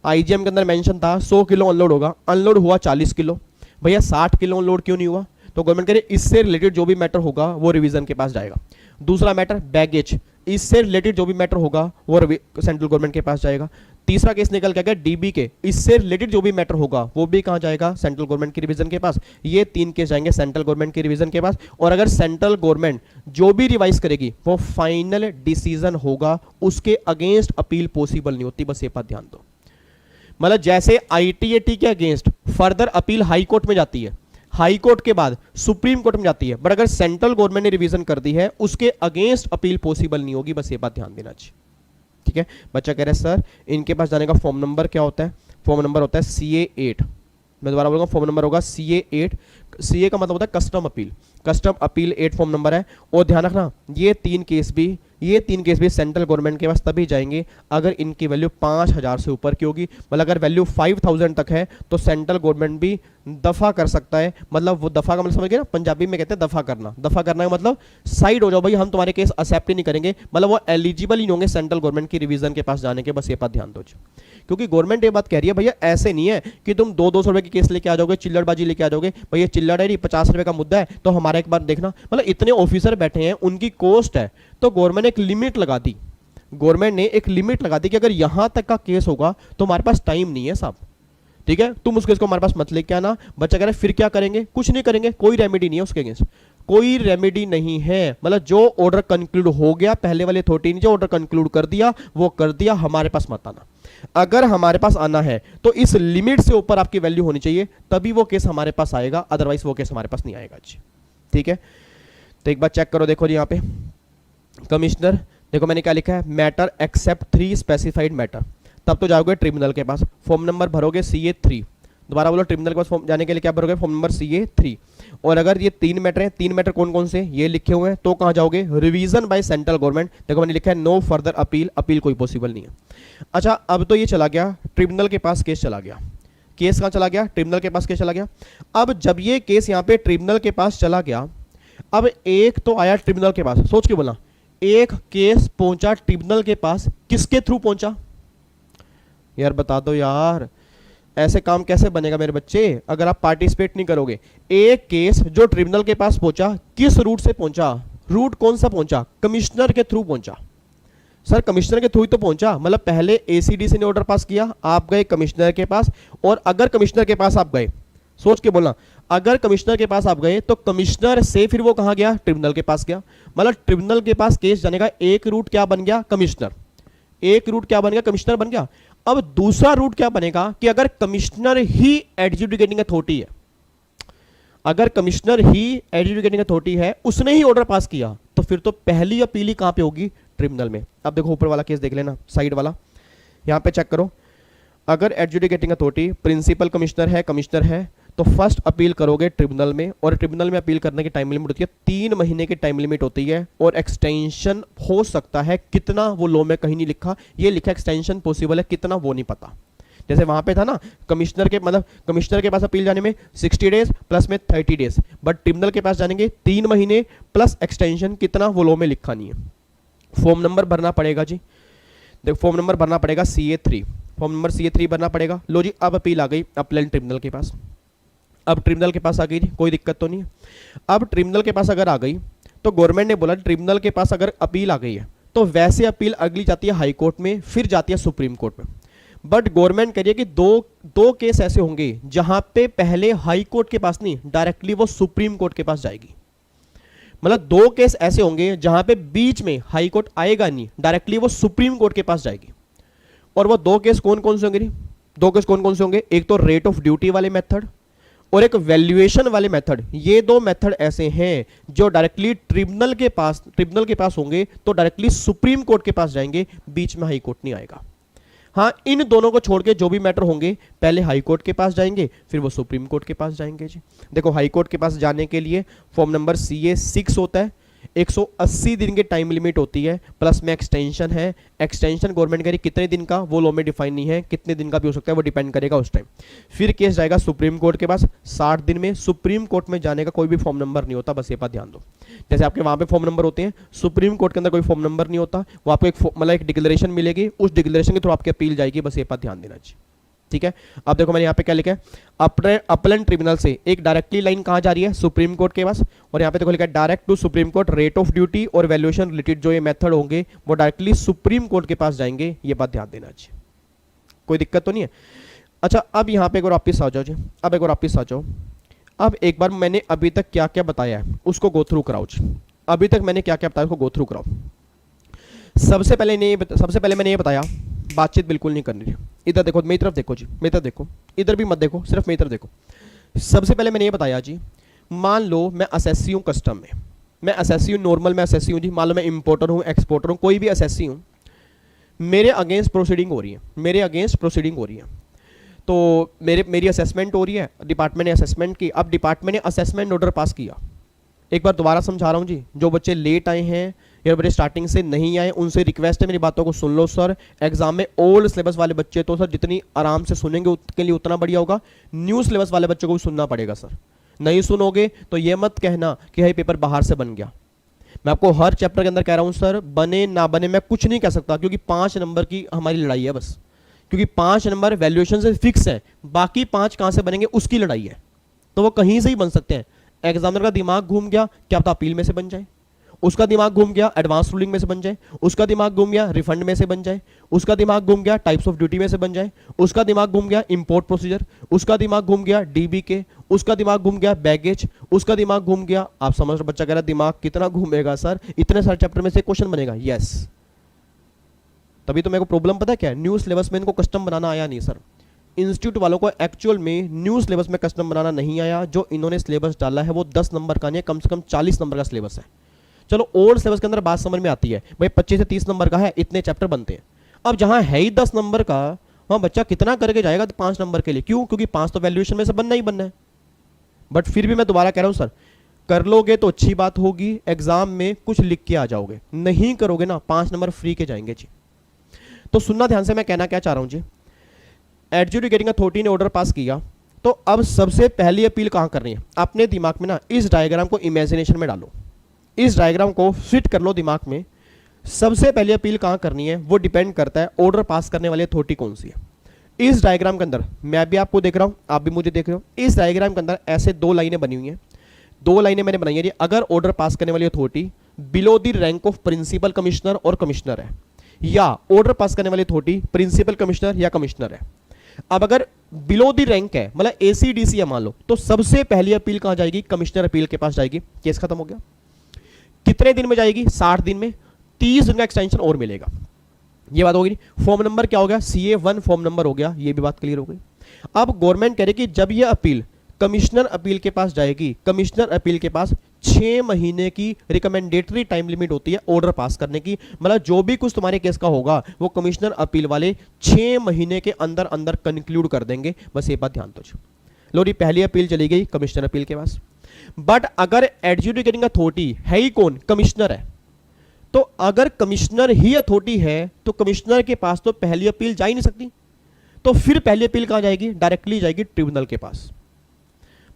आईजीएम के अंदर मेंशन था 100 किलो अनलोड होगा, अनलोड हुआ 40 किलो। भैया 60 किलो अनलोड क्यों नहीं हुआ? तो गवर्नमेंट कह रही है इससे रिलेटेड जो भी मैटर होगा वो रिवीजन के पास जाएगा। दूसरा मैटर बैगेज, इससे रिलेटेड जो भी मैटर होगा वो सेंट्रल गवर्नमेंट के पास जाएगा। तीसरा केस निकल के गया डीबी के, इससे रिलेटेड जो भी मैटर होगा वो भी कहां जाएगा? सेंट्रल गवर्नमेंट की रिवीजन के पास। ये 3 केस जाएंगे सेंट्रल गवर्नमेंट की रिवीजन के पास। और अगर सेंट्रल गवर्नमेंट जो भी रिवाइज करेगी वो फाइनल डिसीजन होगा, उसके अगेंस्ट अपील पॉसिबल नहीं होती, बस ये बात ध्यान दो। मतलब जैसे आईटीएटी के against further appeal high court में जाती है, हाई कोर्ट के बाद सुप्रीम कोर्ट में जाती है, बट अगर सेंट्रल गवर्नमेंट ने रिवीजन कर दी है उसके अगेंस्ट अपील पॉसिबल नहीं होगी, बस ये बात ध्यान देना चाहिए। ठीक है, बच्चा कह रहे हैं सर इनके पास जाने का फॉर्म नंबर क्या होता है? फॉर्म नंबर होता है CA8। मैं दोबारा बोलूंगा, फॉर्म नंबर होगा CA8। CA का मतलब होता है custom appeal, custom appeal 8 form number है। और ध्यान रखना ये 3 केस भी ये 3 केस भी सेंट्रल गवर्नमेंट के पास तभी जाएंगे अगर इनकी वैल्यू 5000 से ऊपर की होगी। मतलब अगर वैल्यू 5000 तक है तो सेंट्रल गवर्नमेंट भी दफा कर सकता है। मतलब वो दफा का मतलब समझ गए ना, पंजाबी में कहते हैं दफा करना। दफा करना का मतलब साइड हो जाओ भाई, हम तुम्हारे केस एक्सेप्ट ही नहीं करेंगे। मतलब वो एलिजिबल ही नहीं होंगे सेंट्रल गवर्नमेंट की रिवीजन के पास जाने के। बस ये बात ध्यान दो जी, क्योंकि गवर्नमेंट ये बात कह रही है भैया ऐसे नहीं है कि तुम 200 रुपए के केस लेके आ जाओगे, चिल्लड़बाजी लेके आ जाओगे। भैया चिल्लड़ है नहीं, 50 रुपए का मुद्दा है तो हमारा एक बार देखना। मतलब इतने ऑफिसर बैठे हैं, उनकी कॉस्ट है, तो गवर्नमेंट ने एक लिमिट लगा दी। गवर्नमेंट ने एक लिमिट लगा दी कि अगर यहां तक का केस होगा तो हमारे पास टाइम नहीं है साहब, ठीक है, तुम उस केस को हमारे पास मत लेके आना। बच्चा कह रहा है फिर क्या करेंगे? कुछ नहीं करेंगे, कोई रेमेडी नहीं है उसके अगेंस्ट, कोई रेमेडी नहीं है। मतलब जो ऑर्डर कंक्लूड हो गया, पहले वाले अथॉरिटी ने जो ऑर्डर कंक्लूड कर दिया वो कर दिया, हमारे पास मत आना। अगर हमारे पास आना है तो इस लिमिट से ऊपर आपकी वैल्यू होनी चाहिए, तभी वो केस हमारे पास आएगा, अदरवाइज वो केस हमारे पास नहीं आएगा जी, ठीक है। तो एक बार चेक करो, देखो जी यहाँ पे कमिश्नर, देखो मैंने क्या लिखा है, मैटर एक्सेप्ट 3 स्पेसिफाइड मैटर। तब तो जाओगे ट्रिब्यूनल के पास, फॉर्म नंबर भरोगे CA3। दोबारा बोलो, ट्रिब्यूनल के पास फॉर्म जाने के लिए क्या भरोगे? Form number CA3। और अगर ये 3 मैटर हैं, 3 मैटर कौन कौन से ये लिखे हुए हैं, तो कहां जाओगे? Revision by central government. देखो मैंने लिखा है नो फर्दर अपील, अपील कोई पॉसिबल नहीं है। अच्छा, अब तो ये चला गया ट्रिब्यूनल के पास, केस चला गया। केस कहां चला गया? ट्रिब्यूनल के पास केस चला गया। अब जब ये केस यहाँ पे ट्रिब्यूनल के पास चला गया, अब एक तो आया ट्रिब्यूनल के पास, सोच के बोला, एक केस पहुंचा ट्रिब्यूनल के पास, किसके थ्रू पहुंचा? यार बता दो यार, ऐसे काम कैसे बनेगा मेरे बच्चे अगर आप पार्टिसिपेट नहीं करोगे। एक केस जो ट्रिब्यूनल के पास पहुंचा, किस रूट से पहुंचा? रूट कौन सा पहुंचा? कमिश्नर के थ्रू पहुंचा। सर कमिश्नर के थ्रू ही तो पहुंचा, मतलब पहले ACDC ने ऑर्डर पास किया, आप गए कमिश्नर के पास, और अगर कमिश्नर के पास आप गए, सोच के बोलना, अगर कमिश्नर के पास आप गए तो कमिश्नर से फिर वो कहां गया? ट्रिब्यूनल के पास गया। मतलब ट्रिब्यूनल के पास केस जाने का एक रूट क्या बन गया? कमिश्नर। एक रूट क्या बन गया? कमिश्नर बन गया। अब दूसरा रूट क्या बनेगा कि अगर कमिश्नर ही एडजुडिकेटिंग अथॉरिटी है, अगर कमिश्नर ही एडजुडिकेटिंग अथॉरिटी है, उसने ही ऑर्डर पास किया, तो फिर तो पहली अपील ही कहां पे होगी? ट्रिब्यूनल में। अब देखो ऊपर वाला केस देख लेना, साइड वाला, यहां पे चेक करो। अगर एडजुडिकेटिंग अथॉरिटी प्रिंसिपल कमिश्नर है, कमिश्नर है, तो फर्स्ट अपील करोगे ट्रिब्यूनल में, और ट्रिब्यूनल में अपील करने की टाइम लिमिट होती है 3 महीने की टाइम लिमिट होती है, और एक्सटेंशन हो सकता है कितना वो लॉ में कहीं नहीं लिखा, ये लिखा एक्सटेंशन पॉसिबल है, कितना वो नहीं पता। जैसे वहां पे था ना कमिश्नर के, मतलब कमिश्नर के पास अपील जाने में 60 डेज प्लस में 30 डेज, बट ट्रिब्यूनल के पास जानेंगे 3 महीने प्लस एक्सटेंशन, कितना वो लॉ में लिखा नहीं है। फॉर्म नंबर भरना पड़ेगा जी, देखो फॉर्म नंबर भरना पड़ेगा CA3, फॉर्म नंबर CA3 भरना पड़ेगा। लो जी, अब अपील आ गई अपील ट्रिब्यूनल के पास, अब ट्रिब्यूनल के पास आ गई, कोई दिक्कत तो नहीं है। अब ट्रिब्यूनल के पास अगर आ गई तो गवर्नमेंट ने बोला ट्रिब्यूनल के पास अगर अपील आ गई है तो वैसे अपील अगली जाती है हाई कोर्ट में, फिर जाती है सुप्रीम कोर्ट में। बट गवर्नमेंट कह रही है कि दो केस ऐसे होंगे जहां पे पहले हाई कोर्ट के पास नहीं, डायरेक्टली वो सुप्रीम कोर्ट के पास जाएगी। मतलब 2 केस ऐसे होंगे जहां पे बीच में हाई कोर्ट आएगा नहीं, डायरेक्टली वो सुप्रीम कोर्ट के पास जाएगी। और वो 2 केस कौन कौन से होंगे? 2 केस कौन कौन से होंगे? एक तो रेट ऑफ ड्यूटी वाले मेथड और एक वैल्यूएशन वाले मेथड। ये 2 मेथड ऐसे हैं जो डायरेक्टली ट्रिब्यूनल के पास होंगे, तो डायरेक्टली सुप्रीम कोर्ट के पास जाएंगे, बीच में हाई कोर्ट नहीं आएगा। हाँ, इन दोनों को छोड़ के जो भी मैटर होंगे पहले हाई कोर्ट के पास जाएंगे, फिर वो सुप्रीम कोर्ट के पास जाएंगे जी। देखो हाई कोर्ट के पास जाने के लिए फॉर्म नंबर CA6 होता है, 180 दिन की टाइम लिमिट होती है, प्लस में एक्सटेंशन है। एक्सटेंशन गवर्नमेंट कह कितने दिन का वो लॉ में डिफाइन नहीं है, कितने दिन का भी हो सकता है, वो डिपेंड करेगा उस टाइम। फिर केस जाएगा सुप्रीम कोर्ट के पास 60 दिन में। सुप्रीम कोर्ट में जाने का कोई भी फॉर्म नंबर नहीं होता, बस ये बात ध्यान दो। जैसे आपके वहां पे फॉर्म नंबर होते हैं, सुप्रीम कोर्ट के अंदर कोई फॉर्म नंबर नहीं होता, वो आपको एक डिक्लेरेशन मिलेगी, उस डिक्लेरेशन के थ्रू आपकी अपील जाएगी, बस ये बात ध्यान देना चाहिए, ठीक है। अब देखो मैंने यहाँ पे क्या लिखा है, अपीलेंट ट्रिब्यूनल से एक डायरेक्टली लाइन कहां जा रही है? सुप्रीम कोर्ट के पास। और यहाँ पे देखो लिखा है direct to supreme court, rate of duty और वैल्यूएशन रिलेटेड जो ये मेथड होंगे वो डायरेक्टली सुप्रीम कोर्ट के पास जाएंगे, ये बात ध्यान देना चाहिए, कोई दिक्कत तो नहीं है। अच्छा, अब यहाँ पे एक बार वापिस आ जाओ जी, अब एक बार वापिस आ जाओ। अब एक बार मैंने अभी तक क्या क्या बताया है उसको गो थ्रू कराओ जी, अभी तक मैंने क्या क्या बताया उसको गो थ्रू कराओ। सबसे पहले मैंने ये बताया, बातचीत बिल्कुल नहीं करनी। इधर देखो, मेरी तरफ देखो जी, मेरी तरफ देखो, इधर भी मत देखो, सिर्फ मेरी तरफ देखो। सबसे पहले मैंने ये बताया जी, मान लो मैं असेसी हूँ कस्टम में, मैं असेसी हूँ, नॉर्मल में असेसी हूँ जी, मान लो मैं इंपोर्टर हूँ, एक्सपोर्टर हूँ, कोई भी असेसी हूँ, मेरे अगेंस्ट प्रोसीडिंग हो रही है, मेरे अगेंस्ट प्रोसीडिंग हो रही है, तो मेरी असेसमेंट हो रही है, डिपार्टमेंट ने असेसमेंट की। अब डिपार्टमेंट ने असेसमेंट ऑर्डर पास किया। एक बार दोबारा समझा रहा हूँ जी, जो बच्चे लेट आए हैं ये बड़े स्टार्टिंग से नहीं आए उनसे रिक्वेस्ट है मेरी बातों को सुन लो सर। एग्जाम में ओल्ड सिलेबस वाले बच्चे तो सर जितनी आराम से सुनेंगे उनके लिए उतना बढ़िया होगा, न्यू सिलेबस वाले बच्चों को भी सुनना पड़ेगा सर। नहीं सुनोगे तो ये मत कहना कि भाई पेपर बाहर से बन गया। मैं आपको हर चैप्टर के अंदर कह रहा हूं सर, बने ना बने मैं कुछ नहीं कह सकता, क्योंकि 5 नंबर की हमारी लड़ाई है बस, क्योंकि 5 नंबर वैल्यूएशन से फिक्स है, बाकी 5 कहां से बनेंगे उसकी लड़ाई है। तो वो कहीं से ही बन सकते हैं। एग्जामिनर का दिमाग घूम गया, क्या पता अपील में से बन जाए, उसका दिमाग घूम गया एडवांस रूलिंग में से बन जाए, उसका दिमाग घूम गया रिफंड में से बन जाए, उसका दिमाग घूम गया टाइप्स ऑफ ड्यूटी में से बन जाए, उसका दिमाग घूम गया इंपोर्ट प्रोसीजर, उसका दिमाग घूम गया डीबीके, उसका दिमाग घूम गया बैगेज, उसका दिमाग घूम गया। आप समझ रहे बच्चा कह रहा है दिमाग कितना घूमेगा सर, इतने सारे चैप्टर में से क्वेश्चन बनेगा। यस, तभी तो मेरे को प्रॉब्लम पता है क्या है, न्यू सिलेबस में इनको कस्टम बनाना आया नहीं सर। इंस्टीट्यूट वालों को एक्चुअल में न्यू सिलेबस में कस्टम बनाना नहीं आया। जो इन्होंने सिलेबस डाला है वो 10 नंबर का नहीं है, कम से कम 40 नंबर का सिलेबस है। चलो ओल्ड सिलेबस के अंदर बात समझ में आती है, भाई 25 से 30 नंबर का है, इतने चैप्टर बनते हैं। अब जहां है ही 10 नंबर का, वहां बच्चा कितना करके जाएगा 5 नंबर के लिए? क्यों? क्योंकि 5 तो वैल्यूएशन में से बनना ही बनना है। बट फिर भी मैं दोबारा कह रहा हूं सर, कर लोगे तो अच्छी बात होगी, एग्जाम में कुछ लिख के आ जाओगे, नहीं करोगे ना 5 नंबर फ्री के जाएंगे जी। तो सुनना ध्यान से, मैं कहना क्या चाह रहा हूं जी। एडजुडिकेटिंग अथॉरिटी ने ऑर्डर पास किया, तो अब सबसे पहली अपील कहां करनी है? अपने दिमाग में ना इस डायग्राम को इमेजिनेशन में डालो, इस डायग्राम को फिट कर लो दिमाग में। सबसे पहली अपील कहां करनी है वो डिपेंड करता है ऑर्डर पास करने वाली अथॉरिटी कौन सी है। इस डायग्राम के अंदर मैं भी आपको देख रहा हूं, आप भी मुझे देख रहे हो। इस डायग्राम के अंदर ऐसे 2 लाइनें बनी हुई हैं, 2 लाइनें मैंने बनाई है। अगर ऑर्डर पास करने वाली authority below the rank of principal commissioner और कमिश्नर है, या ऑर्डर पास करने वाली अथॉरिटी प्रिंसिपल कमिश्नर या कमिश्नर है। अब अगर बिलो द रैंक है, मतलब एसीडीसी है मान लो, तो सबसे पहली अपील कहां जाएगी? कमिश्नर अपील के पास जाएगी। केस खत्म हो गया। कितने दिन में जाएगी? 60 दिन में। 30 दिन का एक्सटेंशन और मिलेगा। ये बात होगी। फॉर्म नंबर क्या हो गया? CA1 फॉर्म नंबर हो गया। ये भी बात क्लियर हो गई। अब गवर्नमेंट कह रही कि जब ये अपील कमिश्नर अपील के पास जाएगी, कमिश्नर अपील के पास 6 महीने की रिकमेंडेटरी टाइम लिमिट होती है ऑर्डर पास करने की। मतलब जो भी कुछ तुम्हारे केस का होगा वो कमिश्नर अपील वाले 6 महीने के अंदर अंदर कंक्लूड कर देंगे। बस ये बात ध्यान दो। लो जी, पहली अपील चली गई कमिश्नर अपील के पास। बट अगर एडजुडिकेटिंग अथॉरिटी है ही कौन? कमिश्नर है। तो अगर कमिश्नर ही अथॉरिटी है तो कमिश्नर के पास तो पहली अपील जा ही नहीं सकती। तो फिर पहली अपील कहां जाएगी? डायरेक्टली जाएगी ट्रिब्यूनल के पास।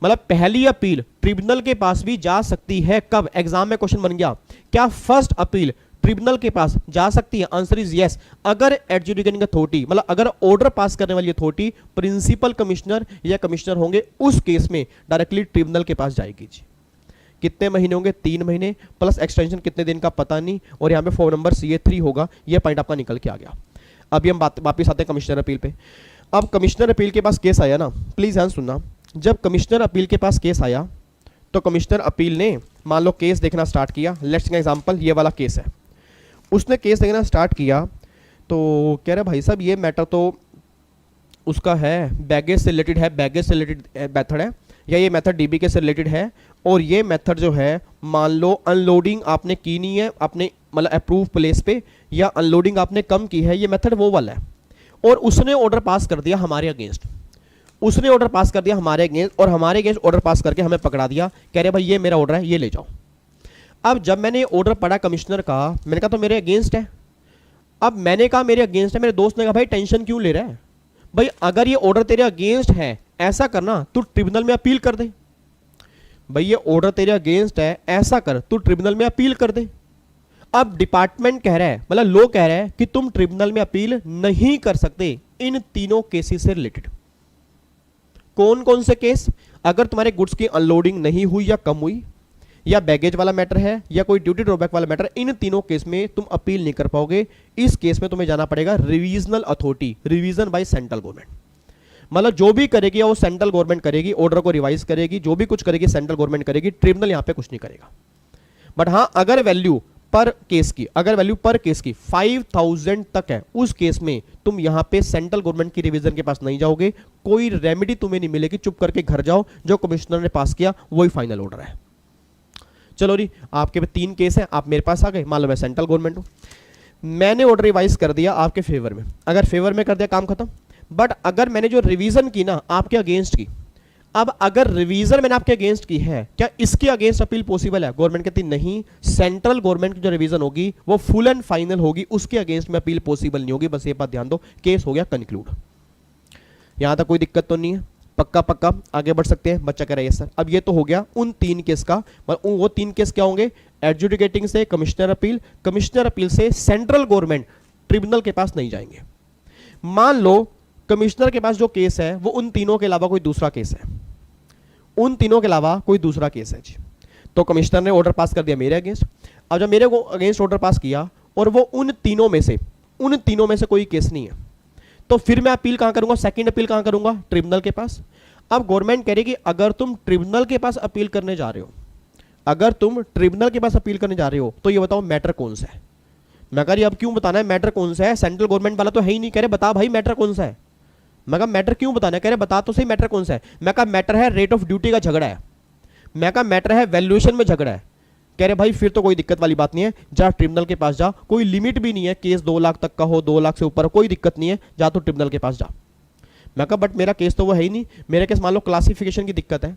मतलब पहली अपील ट्रिब्यूनल के पास भी जा सकती है। कब? एग्जाम में क्वेश्चन बन गया, क्या फर्स्ट अपील ट्रिब्यूनल के पास जा सकती है? Answer is yes. अगर एडजुडिकेटिंग अथॉरिटी, मतलब अगर ऑर्डर पास करने वाली अथॉरिटी प्रिंसिपल कमिश्नर या कमिश्नर होंगे, उस केस में डायरेक्टली ट्रिब्यूनल के पास जाएगी जी। कितने महीने होंगे? 3 महीने प्लस एक्सटेंशन कितने दिन का पता नहीं। और यहां पे फॉर्म नंबर CA3 होगा। यह पॉइंट आपका निकल के आ गया। अभी हम वापिस आते हैं कमिश्नर अपील पे। अब कमिश्नर अपील के पास केस आया ना, प्लीज ध्यान सुनना। जब कमिश्नर अपील के पास केस आया तो कमिश्नर अपील ने मान लो केस देखना स्टार्ट किया। लेट्स टेक एग्जांपल, ये वाला केस है। उसने केस देखना स्टार्ट किया तो कह रहा भाई साहब ये मैटर तो उसका है, बैगेज से रिलेटेड है, बैगेज से रिलेटेड मेथड है, या ये मेथड डीबीके से रिलेटेड है। और ये मेथड जो है मान लो अनलोडिंग आपने की नहीं है अपने मतलब अप्रूव प्लेस पे, या अनलोडिंग आपने कम की है, ये मेथड वो वाला है। और उसने ऑर्डर पास कर दिया हमारे अगेंस्ट, उसने ऑर्डर पास कर दिया हमारे अगेंस्ट, और हमारे अगेंस्ट ऑर्डर पास करके हमें पकड़ा दिया, कह रहे भाई ये मेरा ऑर्डर है, ये ले जाओ। अब जब मैंने ऑर्डर पढ़ा कमिश्नर का, मैंने कहा तो मेरे अगेंस्ट है। अब मैंने कहा मेरे अगेंस्ट है, मेरे दोस्त ने कहा भाई टेंशन क्यों ले रहा है, भाई अगर ये ऑर्डर तेरे अगेंस्ट है, ऐसा करना तू ट्रिब्यूनल में अपील कर दे। भाई ये ऑर्डर तेरे अगेंस्ट है, ऐसा कर तू ट्रिब्यूनल में अपील कर दे। अब डिपार्टमेंट कह रहा है, मतलब लॉ कह रहा है कि तुम ट्रिब्यूनल में अपील नहीं कर सकते इन तीनों केसेस से रिलेटेड। कौन कौन से केस? अगर तुम्हारे गुड्स की अनलोडिंग नहीं हुई या कम हुई, या बैगेज वाला मैटर है, या कोई ड्यूटी ड्रॉबैक वाला मैटर, इन तीनों केस में तुम अपील नहीं कर पाओगे। इस केस में तुम्हें जाना पड़ेगा revisional authority, revision by central government. मतलब जो भी करेगी वो सेंट्रल गवर्नमेंट करेगी, ऑर्डर को रिवाइज करेगी, जो भी कुछ करेगी सेंट्रल गवर्नमेंट करेगी, ट्रिब्यूनल यहां पे कुछ नहीं करेगा। बट हां, अगर वैल्यू पर केस की, अगर वैल्यू पर केस की 5000 तक है, उस केस में तुम यहां पे सेंट्रल गवर्नमेंट की रिवीजन के पास नहीं जाओगे, कोई रेमेडी तुम्हें नहीं मिलेगी, चुप करके घर जाओ, जो कमिश्नर ने पास किया वही फाइनल ऑर्डर है। चलो जी, आपके पे 3 केस है, आप मेरे पास आ गए, मान लो मैं सेंट्रल गवर्नमेंट हूं, मैंने ऑर्डर रिवाइज कर दिया आपके फेवर में। अगर फेवर में कर दिया काम खत्म। बट अगर मैंने जो रिवीजन की ना आपके अगेंस्ट की, अब अगर रिवीजन मैंने आपके अगेंस्ट की है, क्या इसके अगेंस्ट अपील पॉसिबल है? गवर्नमेंट कहती नहीं, सेंट्रल गवर्नमेंट की जो रिवीजन होगी वो फुल एंड फाइनल होगी, उसके अगेंस्ट में अपील पॉसिबल नहीं होगी। बस ये बात ध्यान दो, केस हो गया कंक्लूड। यहां तक कोई दिक्कत तो नहीं है? पक्का पक्का आगे बढ़ सकते हैं? बच्चा कह रहा है सर। अब ये तो हो गया उन 3 केस का, वो 3 केस क्या होंगे? एडजुडिकेटिंग से कमिश्नर अपील, कमिश्नर अपील से सेंट्रल गवर्नमेंट ट्रिब्यूनल के पास नहीं जाएंगे। मान लो कमिश्नर के पास जो केस है वो उन तीनों के अलावा कोई दूसरा केस है, उन तीनों के अलावा कोई दूसरा केस है जी। तो कमिश्नर ने ऑर्डर पास कर दिया मेरे अगेंस्ट। अब जब मेरे को अगेंस्ट ऑर्डर पास किया और वो उन तीनों में से कोई केस नहीं है, तो फिर मैं अपील कहां करूंगा? सेकंड अपील कहां करूंगा? ट्रिब्यूनल के पास। अब गवर्नमेंट कह रही है कि अगर तुम ट्रिब्यूनल के पास अपील करने जा रहे हो, अगर तुम ट्रिब्यूनल के पास अपील करने जा रहे हो तो ये बताओ मैटर कौन सा है। मैं कह रही अब क्यों बताना है मैटर कौन सा है? सेंट्रल गवर्नमेंट वाला तो है ही नहीं। कह रहे बता भाई मैटर कौन सा है। मैं कहा मैटर क्यों बताना है? कह रहे बता तो सही मैटर कौन सा है। मैं कहा मैटर है रेट ऑफ ड्यूटी का झगड़ा है। मैं कहा मैटर है वैल्यूएशन में झगड़ा है। कह रहे भाई फिर तो कोई दिक्कत वाली बात नहीं है, जा ट्रिब्यूनल के पास जा, कोई लिमिट भी नहीं है, केस 2 लाख तक का हो, 2 लाख से ऊपर, कोई दिक्कत नहीं है, जा तो ट्रिब्यूनल के पास जा। मैं कहा बट मेरा केस तो वो है ही नहीं। मेरे केस मान लो क्लासिफिकेशन की दिक्कत है,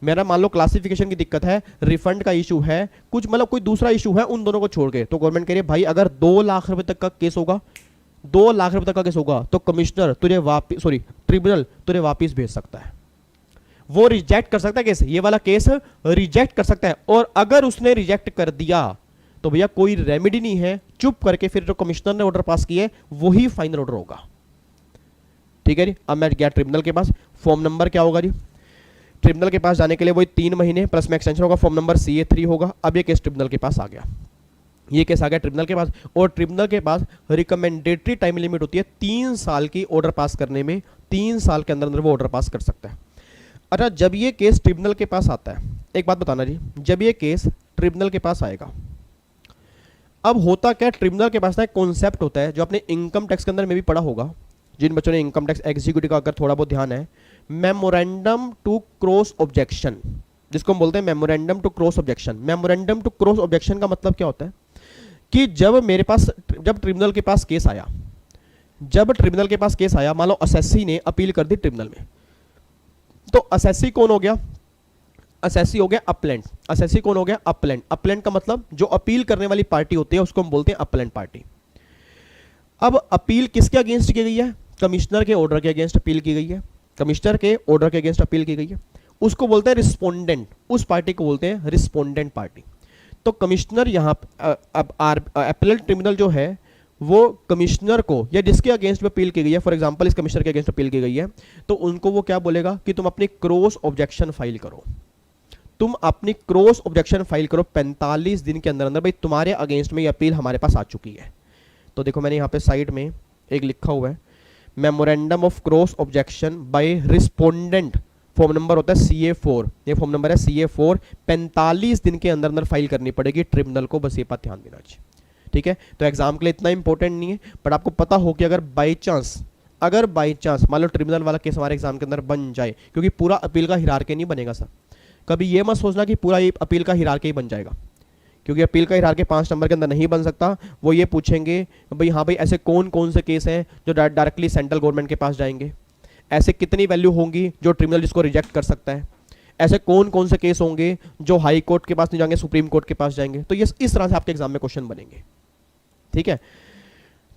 मेरा मान लो क्लासिफिकेशन की दिक्कत है, रिफंड का इशू है, कुछ मतलब कोई दूसरा इशू है, उन दोनों को छोड़ के। तो गवर्नमेंट कह रही है भाई अगर 2 लाख रुपए तक का केस होगा, 2 लाख रुपए तक का केस होगा तो कमिश्नर तुझे वापिस, सॉरी ट्रिब्यूनल तुझे वापिस भेज सकता है, वो रिजेक्ट कर सकता है केस, ये वाला केस रिजेक्ट कर सकता है। और अगर उसने रिजेक्ट कर दिया तो भैया कोई रेमेडी नहीं है, चुप करके फिर जो कमिश्नर ने ऑर्डर पास किया है वही फाइनल ऑर्डर होगा। ठीक है जी। अब मैं गया ट्रिब्यूनल के पास, फॉर्म नंबर क्या होगा जी? ट्रिब्यूनल के पास जाने के लिए वही 3 महीने प्लस में एक्सटेंशन होगा, फॉर्म नंबर CA3 होगा। अब ये केस ट्रिब्यूनल के पास आ गया, ये केस आ गया ट्रिब्यूनल के पास। और ट्रिब्यूनल के पास रिकमेंडेटरी टाइम लिमिट होती है 3 साल की ऑर्डर पास करने में, 3 साल के अंदर अंदर वो ऑर्डर पास कर सकता है। अच्छा जब ये केस ट्रिब्यूनल के पास आता है, एक बात बताना जी, जब ये केस ट्रिब्यूनल के पास आएगा, अब होता क्या, ट्रिब्यूनल के पास ना एक कॉन्सेप्ट होता है जो अपने इनकम टैक्स के अंदर में भी पढ़ा होगा, जिन बच्चों ने इनकम टैक्स एग्जीक्यूटिव का अगर थोड़ा बहुत ध्यान है, मेमोरेंडम टू क्रॉस ऑब्जेक्शन, जिसको हम बोलते हैं memorandum to cross objection. Memorandum to cross objection का मतलब क्या होता है कि जब मेरे पास, जब ट्रिब्यूनल के पास केस आया, जब ट्रिब्यूनल के पास केस आया, मान लो असेसी ने अपील कर दी ट्रिब्यूनल में, तो असेसी कौन हो गया? असेसी हो गया अपलेंट। असेसी कौन हो गया? अपलेंट। अपलेंट का मतलब जो अपील करने वाली पार्टी होती है उसको हम बोलते हैं अपलेंट पार्टी। अब अपील किसके अगेंस्ट की गई है? कमिश्नर के ऑर्डर के अगेंस्ट अपील की गई है, कमिश्नर के ऑर्डर के अगेंस्ट अपील की गई है, उसको बोलते हैं रिस्पोंडेंट, उस पार्टी को बोलते हैं रिस्पोंडेंट पार्टी। तो कमिश्नर यहाँ अपीलेट ट्रिब्यूनल जो है वो कमिश्नर को या जिसके अगेंस्ट में अपील की गई है, फॉर एग्जांपल इस कमिश्नर के अगेंस्ट अपील की गई है, तो उनको वो क्या बोलेगा कि तुम अपनी क्रॉस ऑब्जेक्शन फाइल करो, तुम अपनी क्रॉस ऑब्जेक्शन फाइल करो 45 दिन के अंदर अंदर, भाई तुम्हारे अगेंस्ट में ये अपील हमारे पास आ चुकी है। तो देखो मैंने यहाँ पे साइड में एक लिखा हुआ है, memorandum of cross objection bye respondent, form number होता है CA4, ये फॉर्म नंबर है CA4, 45 दिन के अंदर अंदर फाइल करनी पड़ेगी ट्रिब्यूनल को, बस ये बात ध्यान देना चाहिए। ठीक है, तो एग्जाम के लिए इतना इंपॉर्टेंट नहीं है, बट आपको पता हो कि अगर बाई चांस मान लो ट्रिब्यूनल वाला केस हमारे एग्जाम के अंदर बन जाए, क्योंकि पूरा अपील का हिरार्की नहीं बनेगा सर, कभी ये मत सोचना कि पूरा अपील का हिरार्की ही बन जाएगा, क्योंकि अपील का हिरार्की 5 नंबर के अंदर नहीं बन सकता। वो ये पूछेंगे भाई हाँ भाई ऐसे कौन कौन से केस हैं जो डायरेक्टली सेंट्रल गवर्नमेंट के पास जाएंगे, ऐसे कितनी वैल्यू होंगी जो ट्रिब्यूनल जिसको रिजेक्ट कर सकता है, ऐसे कौन कौन से केस होंगे जो हाई कोर्ट के पास नहीं जाएंगे, सुप्रीम कोर्ट के पास जाएंगे। तो ये इस तरह से आपके एग्जाम में क्वेश्चन बनेंगे। ठीक है,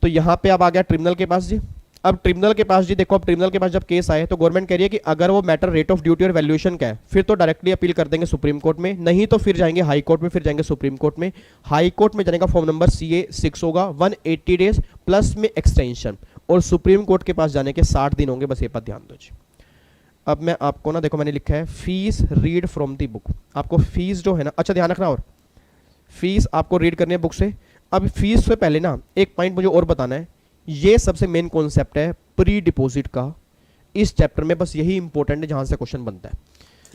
तो यहां पे अब आ गया ट्रिब्यूनल के पास जी। अब ट्रिब्यूनल के पास जी देखो, अब ट्रिब्यूनल के पास जब केस आए तो गवर्नमेंट कह रही है कि अगर वो मैटर रेट ऑफ ड्यूटी और वैल्यूएशन का है फिर तो डायरेक्टली अपील कर देंगे सुप्रीम कोर्ट में, नहीं तो फिर जाएंगे हाई कोर्ट में, फिर जाएंगे सुप्रीम कोर्ट में। हाई कोर्ट में जाने का फॉर्म नंबर CA6 होगा, 180 डेज प्लस में एक्सटेंशन, और सुप्रीम कोर्ट के पास जाने के 60 दिन होंगे, बस ये बात ध्यान दो जी। अब मैं आपको ना देखो मैंने लिखा है fees read from the book, आपको फीस जो है ना, अच्छा ध्यान रखना, और फीस आपको रीड करनी है बुक से। अब फीस से पहले ना एक पॉइंट मुझे और बताना है, ये सबसे मेन कॉन्सेप्ट है प्री डिपॉजिट का इस चैप्टर में, बस यही इंपॉर्टेंट है जहां से क्वेश्चन बनता है।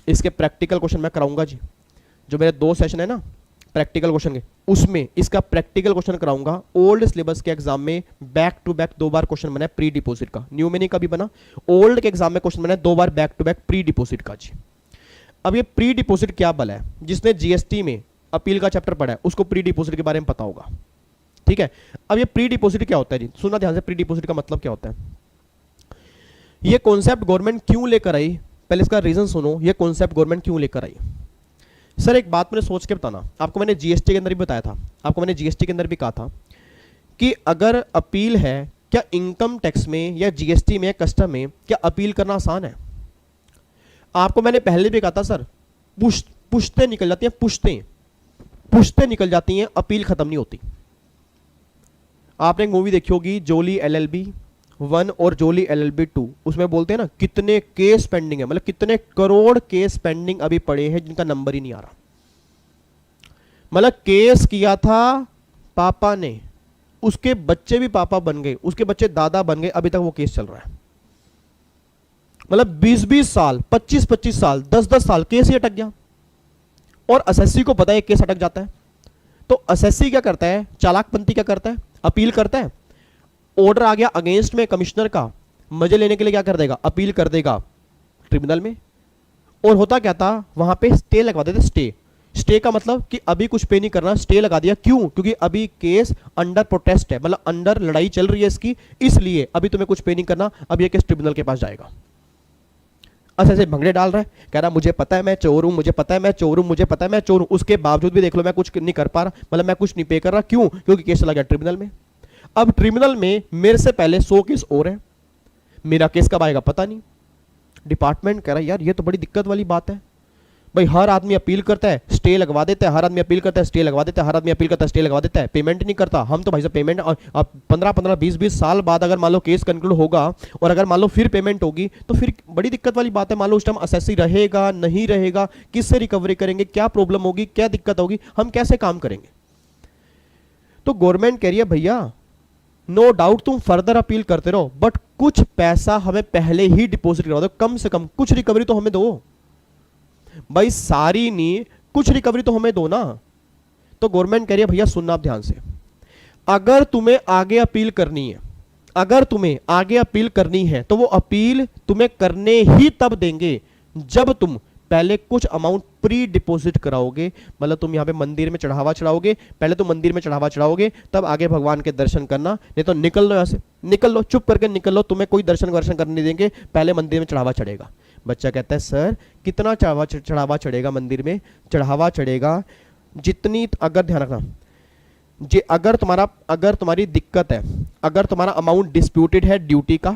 इसके प्रैक्टिकल क्वेश्चन मैं कराऊंगा जी, जो मेरे 2 सेशन है ना प्रैक्टिकल क्वेश्चन के, उसमें इसका प्रैक्टिकल क्वेश्चन कराऊंगा। ओल्ड सिलेबस के एग्जाम में बैक टू बैक 2 बार क्वेश्चन बना है प्री डिपॉजिट का, न्यू में नहीं कभी बना, ओल्ड के एग्जाम में क्वेश्चन बना है 2 बार back to back pre deposit का जी। अब ये प्री डिपॉजिट क्या बल है, जिसने जीएसटी में अपील का चैप्टर पढ़ा है उसको प्री डिपॉजिट के बारे में पता होगा। ठीक है, अब ये प्री डिपॉजिट क्या होता है जी, सुनना ध्यान से, प्री डिपॉजिट का मतलब क्या होता है। ये कॉन्सेप्ट गवर्नमेंट क्यों लेकर आई, पहले इसका रीजन सुनो, ये कॉन्सेप्ट गवर्नमेंट क्यों लेकर आई। सर एक बात मैंने सोच के बताना, आपको मैंने जीएसटी के अंदर भी बताया था, आपको मैंने जीएसटी के अंदर भी कहा था कि अगर अपील है, क्या इनकम टैक्स में या जीएसटी में या कस्टम में क्या अपील करना आसान है। आपको मैंने पहले भी कहा था सर, पुश्ते निकल जाती हैं, पुश्ते निकल जाती हैं, अपील खत्म नहीं होती। आपने एक मूवी देखी होगी जोली एलएलबी 1 और जोली एलएलबी 2, उसमें बोलते हैं ना कितने केस पेंडिंग है, मतलब कितने करोड़ केस पेंडिंग अभी पड़े हैं जिनका नंबर ही नहीं आ रहा। मतलब केस किया था पापा ने, उसके बच्चे भी पापा बन गए, उसके बच्चे दादा बन गए, अभी तक वो केस चल रहा है। मतलब 20-20 साल, 25-25 साल, 10-10 साल केस ही अटक गया। और एसएससी को पता है केस अटक जाता है, तो एसएससी क्या करता है, चालाकपंती क्या करता है, अपील करता है। ऑर्डर आ गया अगेंस्ट में कमिश्नर का, मजे लेने के लिए क्या कर देगा, अपील कर देगा ट्रिब्यूनल में। और होता क्या था, वहां पे स्टे लगवा देते, स्टे का मतलब कि अभी कुछ पे नहीं करना, स्टे लगा दिया। क्यों? क्योंकि अभी केस अंडर प्रोटेस्ट है, मतलब अंडर लड़ाई चल रही है इसकी, इसलिए अभी तुम्हें कुछ पे नहीं करना, अभी ये केस ट्रिब्यूनल के पास जाएगा। ऐसे भंगड़े डाल रहा है, कह रहा मुझे पता है मैं चोर हूं, मुझे पता है मैं चोर हूं, मुझे पता है मैं चोर हूं, उसके बावजूद भी देख लो मैं कुछ नहीं कर पा रहा, मतलब मैं कुछ नहीं पे कर रहा। क्यों? क्योंकि केस चला गया ट्रिब्यूनल में। अब ट्रिब्यूनल में मेरे से पहले 100 केस और है, मेरा केस कब आएगा पता नहीं। डिपार्टमेंट कह रहा है यार ये तो बड़ी दिक्कत वाली बात है भाई, हर आदमी अपील करता है स्टे लगवा देता है, हर आदमी अपील करता है स्टे लगवा देता है, हर आदमी अपील करता है स्टे लगवा देता है, पेमेंट नहीं करता। हम तो भाई साहब पेमेंट, और 15-15 20-20 साल बाद अगर मान लो केस कंक्लूड होगा और अगर मान लो फिर पेमेंट होगी तो फिर बड़ी दिक्कत वाली बात है। मान लो उस टाइम असेसी रहेगा नहीं रहेगा, किससे रिकवरी करेंगे, क्या प्रॉब्लम होगी, क्या दिक्कत होगी, हम कैसे काम करेंगे। तो गवर्नमेंट कह रही है भैया नो डाउट तुम फर्दर अपील करते रहो, बट कुछ पैसा हमें पहले ही डिपॉजिट करवा दो, कम से कम कुछ रिकवरी तो हमें दो भाई, सारी नहीं कुछ रिकवरी तो हमें दो ना। तो गवर्नमेंट कह रही है भैया सुनना आप ध्यान से, अगर तुम्हें आगे अपील करनी है, अगर तुम्हें आगे अपील करनी है तो वो अपील तुम्हें करने ही तब देंगे जब तुम पहले कुछ अमाउंट प्री डिपॉजिट कराओगे। मतलब तुम यहां पे मंदिर में चढ़ावा चढ़ाओगे, पहले तो मंदिर में चढ़ावा चढ़ाओगे तब आगे भगवान के दर्शन करना, नहीं तो निकल लो यहां से, निकल लो, चुप करके निकल लो, तुम्हें कोई दर्शन वर्शन करने नहीं देंगे, पहले मंदिर में चढ़ावा चढ़ेगा। बच्चा कहता है सर कितना चढ़ावा चढ़ेगा मंदिर में? चढ़ावा चढ़ेगा जितनी, अगर ध्यान रखना जी, अगर तुम्हारी दिक्कत है, अगर तुम्हारा अमाउंट डिस्प्यूटेड है ड्यूटी का,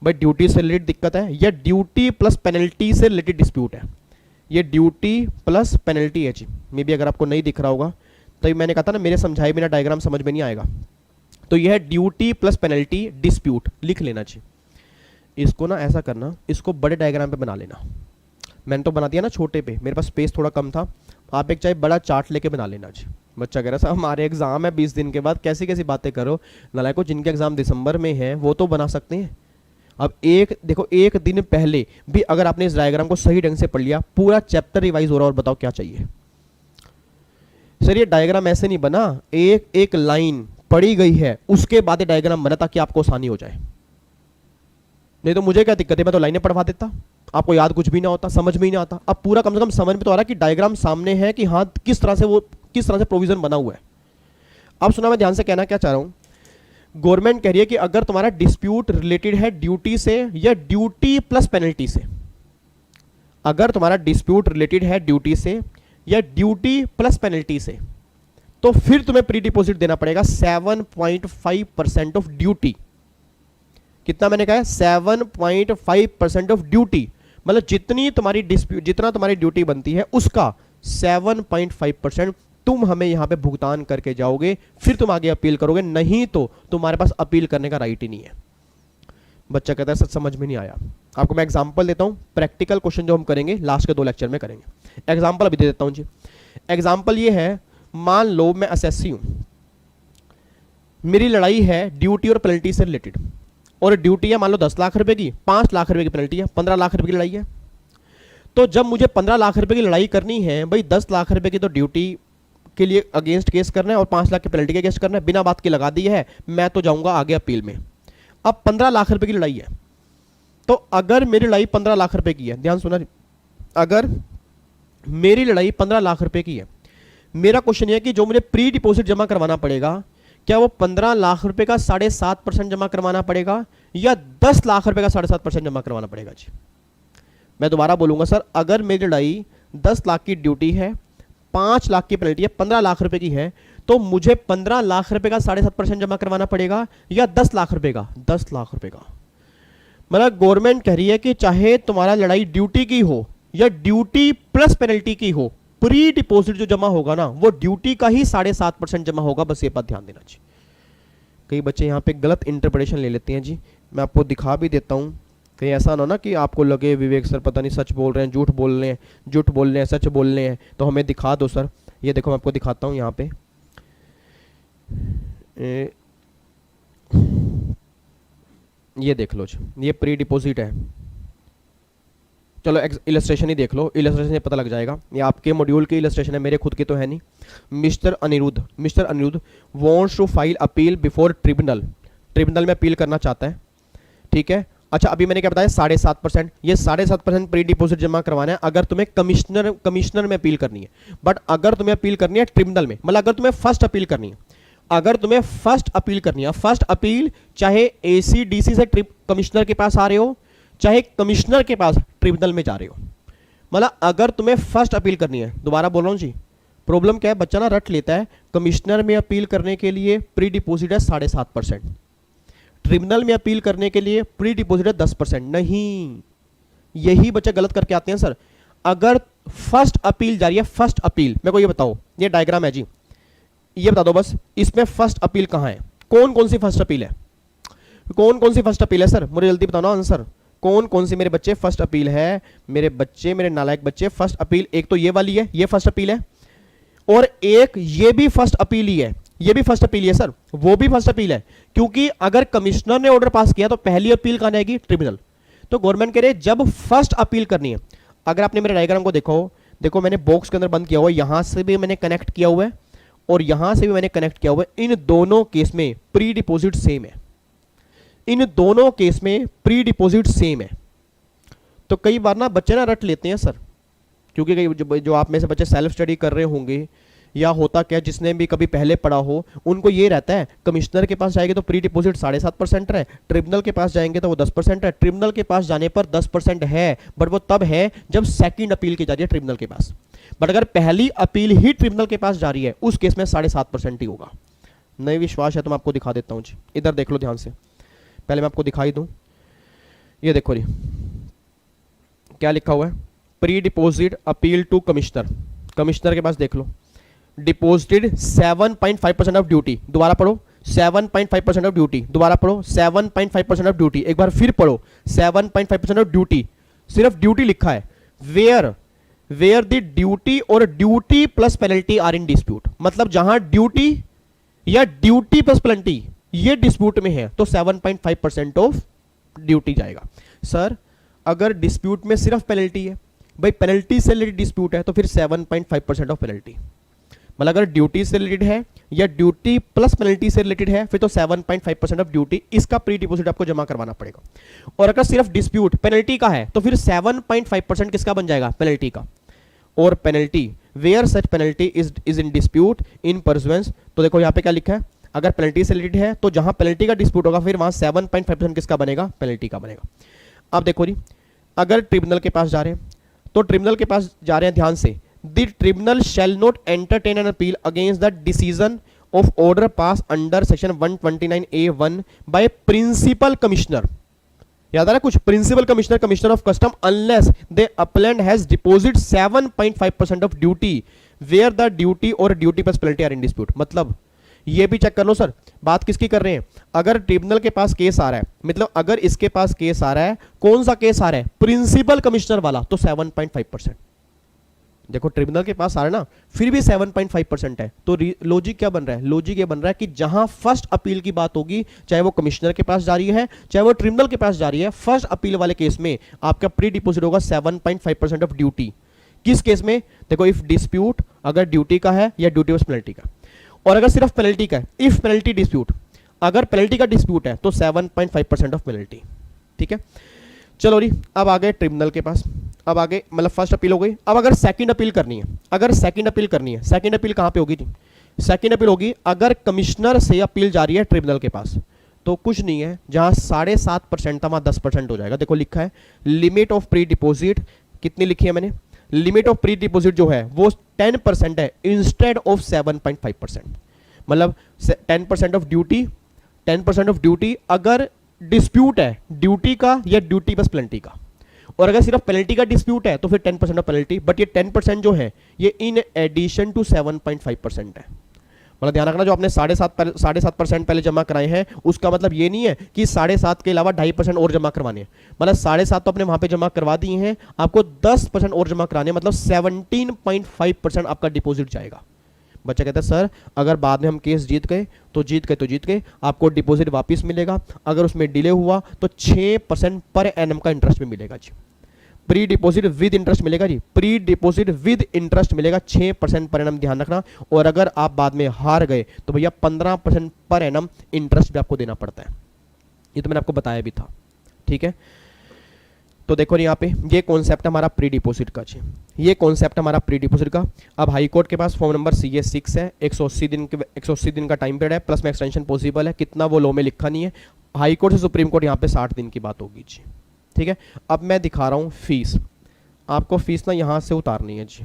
भाई ड्यूटी से रिलेटेड दिक्कत है या ड्यूटी प्लस पेनल्टी से रिलेटेड डिस्प्यूट है, ये ड्यूटी प्लस पेनल्टी है जी। मे बी अगर आपको नहीं दिख रहा होगा तो मैंने कहा था ना मेरे समझाए बिना डायग्राम समझ में नहीं आएगा, तो यह है ड्यूटी प्लस पेनल्टी डिस्प्यूट, लिख लेना जी। इसको ना ऐसा करना, इसको बड़े डायग्राम पे बना लेना, मैंने तो बना दिया ना छोटे पे, मेरे पास स्पेस थोड़ा कम था, आप एक चाहे बड़ा चार्ट लेके बना लेना जी। बच्चा कह रहा था हमारे एग्जाम है 20 दिन के बाद, कैसी कैसी बातें करो नालायको, जिनके एग्जाम दिसंबर में है वो तो बना सकते हैं। अब देखो एक दिन पहले भी अगर आपने इस डायग्राम को सही ढंग से पढ़ लिया, पूरा चैप्टर रिवाइज हो रहा, और बताओ क्या चाहिए। सर ये डायग्राम ऐसे नहीं बना, एक एक लाइन पढ़ी गई है उसके बाद डायग्राम बना ताकि आपको आसानी हो जाए, नहीं तो मुझे क्या दिक्कत है, मैं तो लाइनें पढ़वा देता, आपको याद कुछ भी ना होता, समझ में ही नहीं आता। अब पूरा कम से कम समझ में तो आ रहा है कि डायग्राम सामने है कि हाँ किस तरह से प्रोविजन बना हुआ है। अब सुना, मैं ध्यान से कहना क्या चाह रहा हूं, गवर्नमेंट कह रही है कि अगर तुम्हारा डिस्प्यूट रिलेटेड है ड्यूटी से या ड्यूटी प्लस पेनल्टी से, अगर तुम्हारा डिस्प्यूट रिलेटेड है ड्यूटी से या ड्यूटी प्लस पेनल्टी से, तो फिर तुम्हें प्री डिपॉजिट देना पड़ेगा 7.5% ऑफ ड्यूटी। कितना मैंने कहा है? 7.5% ऑफ ड्यूटी, मतलब जितनी तुम्हारी डिस्प्यूट, जितना तुम्हारी ड्यूटी बनती है उसका 7.5% तुम हमें यहां पे भुगतान करके जाओगे, फिर तुम आगे अपील करोगे, नहीं तो तुम्हारे पास अपील करने का राइट ही नहीं है। बच्चा कहता है सर समझ में नहीं आया। आपको मैं एग्जांपल देता हूं, प्रैक्टिकल क्वेश्चन जो हम करेंगे लास्ट के 2 लेक्चर में करेंगे। एग्जांपल अभी दे देता हूं जी। एग्जांपल ये है, मान लो मैं एसएससी हूं, मेरी लड़ाई है ड्यूटी और पेनल्टी से रिलेटेड, और ड्यूटी है मान लो 10 लाख रुपए की, 5 लाख रुपए की पेनल्टी है, 15 लाख रुपए की लड़ाई है। तो जब मुझे 15 लाख रुपए की लड़ाई करनी है, भाई 10 लाख रुपए की तो ड्यूटी के लिए अगेंस्ट केस करना है और 5 लाख की पेनल्टी के अगेंस्ट करना है, बिना बात की लगा दी है, मैं तो जाऊंगा आगे अपील में। अब 15 लाख रुपए की लड़ाई है, तो अगर मेरी लड़ाई 15 लाख रुपए की है, ध्यान सुना, अगर मेरी लड़ाई 15 लाख रुपए की है, मेरा क्वेश्चन है कि जो मुझे प्री डिपॉजिट जमा करवाना पड़ेगा, क्या वो 15 लाख रुपए का 7.5% जमा करवाना पड़ेगा या 10 लाख रुपए का 7.5% जमा करवाना पड़ेगा जी? मैं दोबारा बोलूंगा सर, अगर मेरी लड़ाई 10 लाख की ड्यूटी है, 5 लाख की पेनल्टी है, 15 लाख रुपए की है, तो मुझे 15 लाख रुपए का 7.5% जमा करवाना पड़ेगा या 10 लाख रुपए का? 10 लाख रुपए का। मतलब गवर्नमेंट कह रही है कि चाहे तुम्हारा लड़ाई ड्यूटी की हो या ड्यूटी प्लस पेनल्टी की हो, प्री डिपॉजिट जो जमा होगा ना वो ड्यूटी का ही 7.5% जमा होगा। बस ये बात ध्यान देना चाहिए। कई बच्चे यहाँ पे गलत इंटरप्रिटेशन ले लेते हैं जी। मैं आपको दिखा भी देता हूँ, कहीं ऐसा ना हो ना कि आपको लगे विवेक सर पता नहीं सच बोल रहे हैं, झूठ बोल रहे हैं, झूठ बोल रहे हैं, सच बोल रहे हैं, तो हमें दिखा दो सर। ये देखो मैं आपको दिखाता हूँ यहाँ पे, ये देख लो जी, ये प्री डिपॉजिट है। चलो इलस्ट्रेशन ही देख लो, इलस्ट्रेशन से पता लग जाएगा। ये आपके मॉड्यूल की इलस्ट्रेशन है, मेरे खुद की तो है नहीं। Mister Aniruddh wants to file appeal before tribunal, tribunal में अपील करना चाहता है, ठीक है। अच्छा अभी मैंने क्या बताया, 7.5%। ये 7.5% प्री डिपॉजिट जमा करवाना है अगर तुम्हें कमिश्नर में अपील करनी है। बट अगर तुम्हें अपील करनी है ट्रिब्यूनल में, मतलब अगर तुम्हें फर्स्ट अपील करनी है, अगर तुम्हें फर्स्ट अपील करनी है, फर्स्ट अपील चाहे एसीडीसी से कमिश्नर के पास आ रहे हो, चाहे कमिश्नर के पास ट्रिब्यूनल में जा रहे हो, मतलब अगर तुम्हें फर्स्ट अपील करनी है, दोबारा बोल रहा हूं जी, प्रॉब्लम क्या है, बच्चा ना रट लेता है, कमिश्नर में अपील करने के लिए प्री डिपॉजिट है 7.5%, ट्रिब्यूनल में अपील करने के लिए प्री डिपॉजिट है 10%। नहीं, यही बच्चे गलत करके आते हैं सर। अगर फर्स्ट अपील जा रही है, फर्स्ट अपील, मेरे को ये बताओ, ये डायग्राम है जी, ये बता दो बस, इसमें फर्स्ट अपील कहां है, कौन कौन सी फर्स्ट अपील है, कौन कौन सी फर्स्ट अपील है सर, मुझे जल्दी बताओ ना आंसर, कौन कौन सी मेरे बच्चे फर्स्ट अपील है, मेरे बच्चे, मेरे नालायक बच्चे, फर्स्ट अपील एक तो ये वाली है, ये फर्स्ट अपील है, और एक ये भी फर्स्ट अपील ही है, ये भी फर्स्ट अपील है सर, वो भी फर्स्ट अपील है, क्योंकि अगर कमिश्नर ने ऑर्डर पास किया तो पहली अपील कहां आएगी, ट्रिब्यूनल। तो गवर्नमेंट कह रहे जब फर्स्ट अपील करनी है, अगर आपने मेरे डायग्राम को देखो मैंने बॉक्स के अंदर बंद किया हुआ है, यहां से भी मैंने कनेक्ट किया हुआ है और यहां से भी मैंने कनेक्ट किया हुआ है, इन दोनों केस में प्री डिपॉजिट सेम है, इन दोनों केस में प्री डिपॉजिट सेम है। तो कई बार ना बच्चे ना रट लेते हैं सर, क्योंकि जो आप में से बच्चे सेल्फ स्टडी कर रहे होंगे या होता क्या, जिसने भी कभी पहले पढ़ा हो, उनको ये रहता है कमिश्नर के पास जाएंगे तो प्री डिपॉजिट 7.5% है, ट्रिब्यूनल के पास जाएंगे तो वो 10% है, ट्रिब्यूनल के पास जाने पर 10% है, बट वो तब है जब सेकंड अपील की जा रही है ट्रिब्यूनल के पास। बट अगर पहली अपील ही ट्रिब्यूनल के पास जा रही है, उस केस में 7.5% ही होगा। नहीं विश्वास है तो मैं आपको दिखा देता हूं जी, इधर देख लो ध्यान से, पहले मैं आपको दिखाई दूं, ये देखो जी क्या लिखा हुआ है, pre deposit appeal to commissioner, commissioner के पास देख लो, डिपॉजिटेड 7.5% ऑफ ड्यूटी, दोबारा पढ़ो 7.5% ऑफ ड्यूटी, दोबारा पढ़ो 7.5% ऑफ ड्यूटी, एक बार फिर पढ़ो 7.5% ऑफ ड्यूटी, सिर्फ ड्यूटी लिखा है, वेयर द ड्यूटी और duty plus penalty are in dispute, मतलब जहां ड्यूटी या ड्यूटी प्लस पेनल्टी ये डिस्प्यूट में है तो 7.5% ऑफ ड्यूटी जाएगा। सर अगर डिस्प्यूट में सिर्फ पेनल्टी है, भाई पेनल्टी से रिलेटेड डिस्प्यूट है तो फिर 7.5% ऑफ पेनल्टी, मतलब अगर ड्यूटी से रिलेटेड है या ड्यूटी प्लस पेनल्टी से रिलेटेड है फिर तो 7.5% ऑफ ड्यूटी, इसका प्री डिपॉजिट आपको जमा करवाना पड़ेगा। और अगर सिर्फ डिस्प्यूट पेनल्टी का है तो फिर 7.5% किसका बन जाएगा, पेनल्टी का। और penalty where such penalty is in dispute in pursuance, तो देखो यहाँ पे क्या लिखा है, अगर पेनल्टी से रिलेटेड है तो जहां पेनल्टी का डिस्प्यूट होगा फिर वहां 7.5% किसका बनेगा, पेनल्टी का बनेगा। अब देखो जी, अगर ट्रिब्यूनल के पास जा रहे हैं तो ट्रिब्यूनल के पास जा रहे हैं, ध्यान से, The tribunal shall not entertain an appeal against the decision of order passed under section 129A1 by principal commissioner, याद आ रहा कुछ, principal commissioner, commissioner of custom, unless the appellant has deposit 7.5% of duty where the duty और duty plus penalty are in dispute. मतलब ये भी check कर लो sir, बात किसकी कर रहे हैं, अगर ट्रिब्यूनल के पास केस आ रहा है, मतलब अगर इसके पास केस आ रहा है, कौन सा केस आ रहा है, प्रिंसिपल कमिश्नर वाला, तो 7.5%। देखो ट्रिब्यूनल के पास आ रहा है ना, फिर भी 7.5% है, तो लॉजिक क्या बन रहा है, लॉजिक ये बन रहा है कि जहां फर्स्ट अपील की बात होगी, चाहे वो कमिश्नर के पास जा रही है चाहे वो ट्रिब्यूनल के पास जा रही है, फर्स्ट अपील वाले केस में आपका प्री डिपॉजिट होगा 7.5% ऑफ ड्यूटी। किस केस में, देखो इफ डिस्प्यूट अगर ड्यूटी का है या ड्यूटी प्लस पेनल्टी का, और अगर सिर्फ पेनल्टी का है, इफ पेनल्टी डिस्प्यूट, अगर पेनल्टी का डिस्प्यूट है तो 7.5% ऑफ पेनल्टी, ठीक है। चलो जी अब आ गए ट्रिब्यूनल के पास, अब आगे मतलब फर्स्ट अपील हो गई। अब अगर सेकंड अपील करनी है, अगर सेकंड अपील करनी है, सेकंड अपील कहां पे होगी जी, सेकंड अपील होगी अगर कमिश्नर से अपील जा रही है ट्रिब्यूनल के पास, तो कुछ नहीं है, जहां 7.5% था वहां 10% हो जाएगा। देखो लिखा है लिमिट ऑफ प्री डिपोजिट, कितनी लिखी है मैंने, लिमिट ऑफ प्री डिपोजिट जो है वो 10% है इंस्टेड ऑफ 7.5%। मतलब 10% ऑफ ड्यूटी, 10% ऑफ ड्यूटी अगर डिस्प्यूट है ड्यूटी का या ड्यूटी प्लस पेनल्टी का, और अगर सिर्फ पेनल्टी का डिस्प्यूट है तो फिर 10% ऑफ पेनल्टी, बट ये 10% जो है ये इन एडिशन टू 7.5% है। मतलब ध्यान रखना, जो आपने 7.5% पहले जमा कराए हैं उसका मतलब ये नहीं है कि 7.5 के अलावा 2.5% और जमा करवाने हैं। मतलब 7.5 तो आपने वहां पे जमा करवा दिए हैं, आपको 10% और जमा कराने हैं, मतलब 17.5% आपका डिपॉजिट जाएगा। बच्चा कहता है सर अगर बाद में हम केस जीत गए तो जीत गए, आपको डिपॉजिट वापस मिलेगा, अगर उसमें डिले हुआ तो 6% पर एनम का इंटरेस्ट भी मिलेगा जी। प्री डिपॉजिट विद इंटरेस्ट मिलेगा जी, प्री डिपॉजिट विद इंटरेस्ट मिलेगा 6% पर एनम, ध्यान रखना। और अगर आप बाद में हार गए तो भैया 15% पर एनम इंटरेस्ट भी आपको देना पड़ता है। ये तो मैंने आपको बताया भी था, ठीक है। तो देखो यहाँ पे ये कॉन्सेप्ट हमारा प्री डिपॉजिट का जी, ये कॉन्सेप्ट हमारा प्री डिपॉजिट का। अब हाई कोर्ट के पास फॉर्म नंबर CA6 है, 180 दिन का टाइम पीरियड है, प्लस में एक्सटेंशन पॉसिबल है, कितना वो लॉ में लिखा नहीं है। हाई कोर्ट से सुप्रीम कोर्ट यहाँ पे 60 दिन की बात होगी जी, ठीक है। अब मैं दिखा रहा हूँ फीस, आपको फीस ना यहाँ से उतारनी है जी,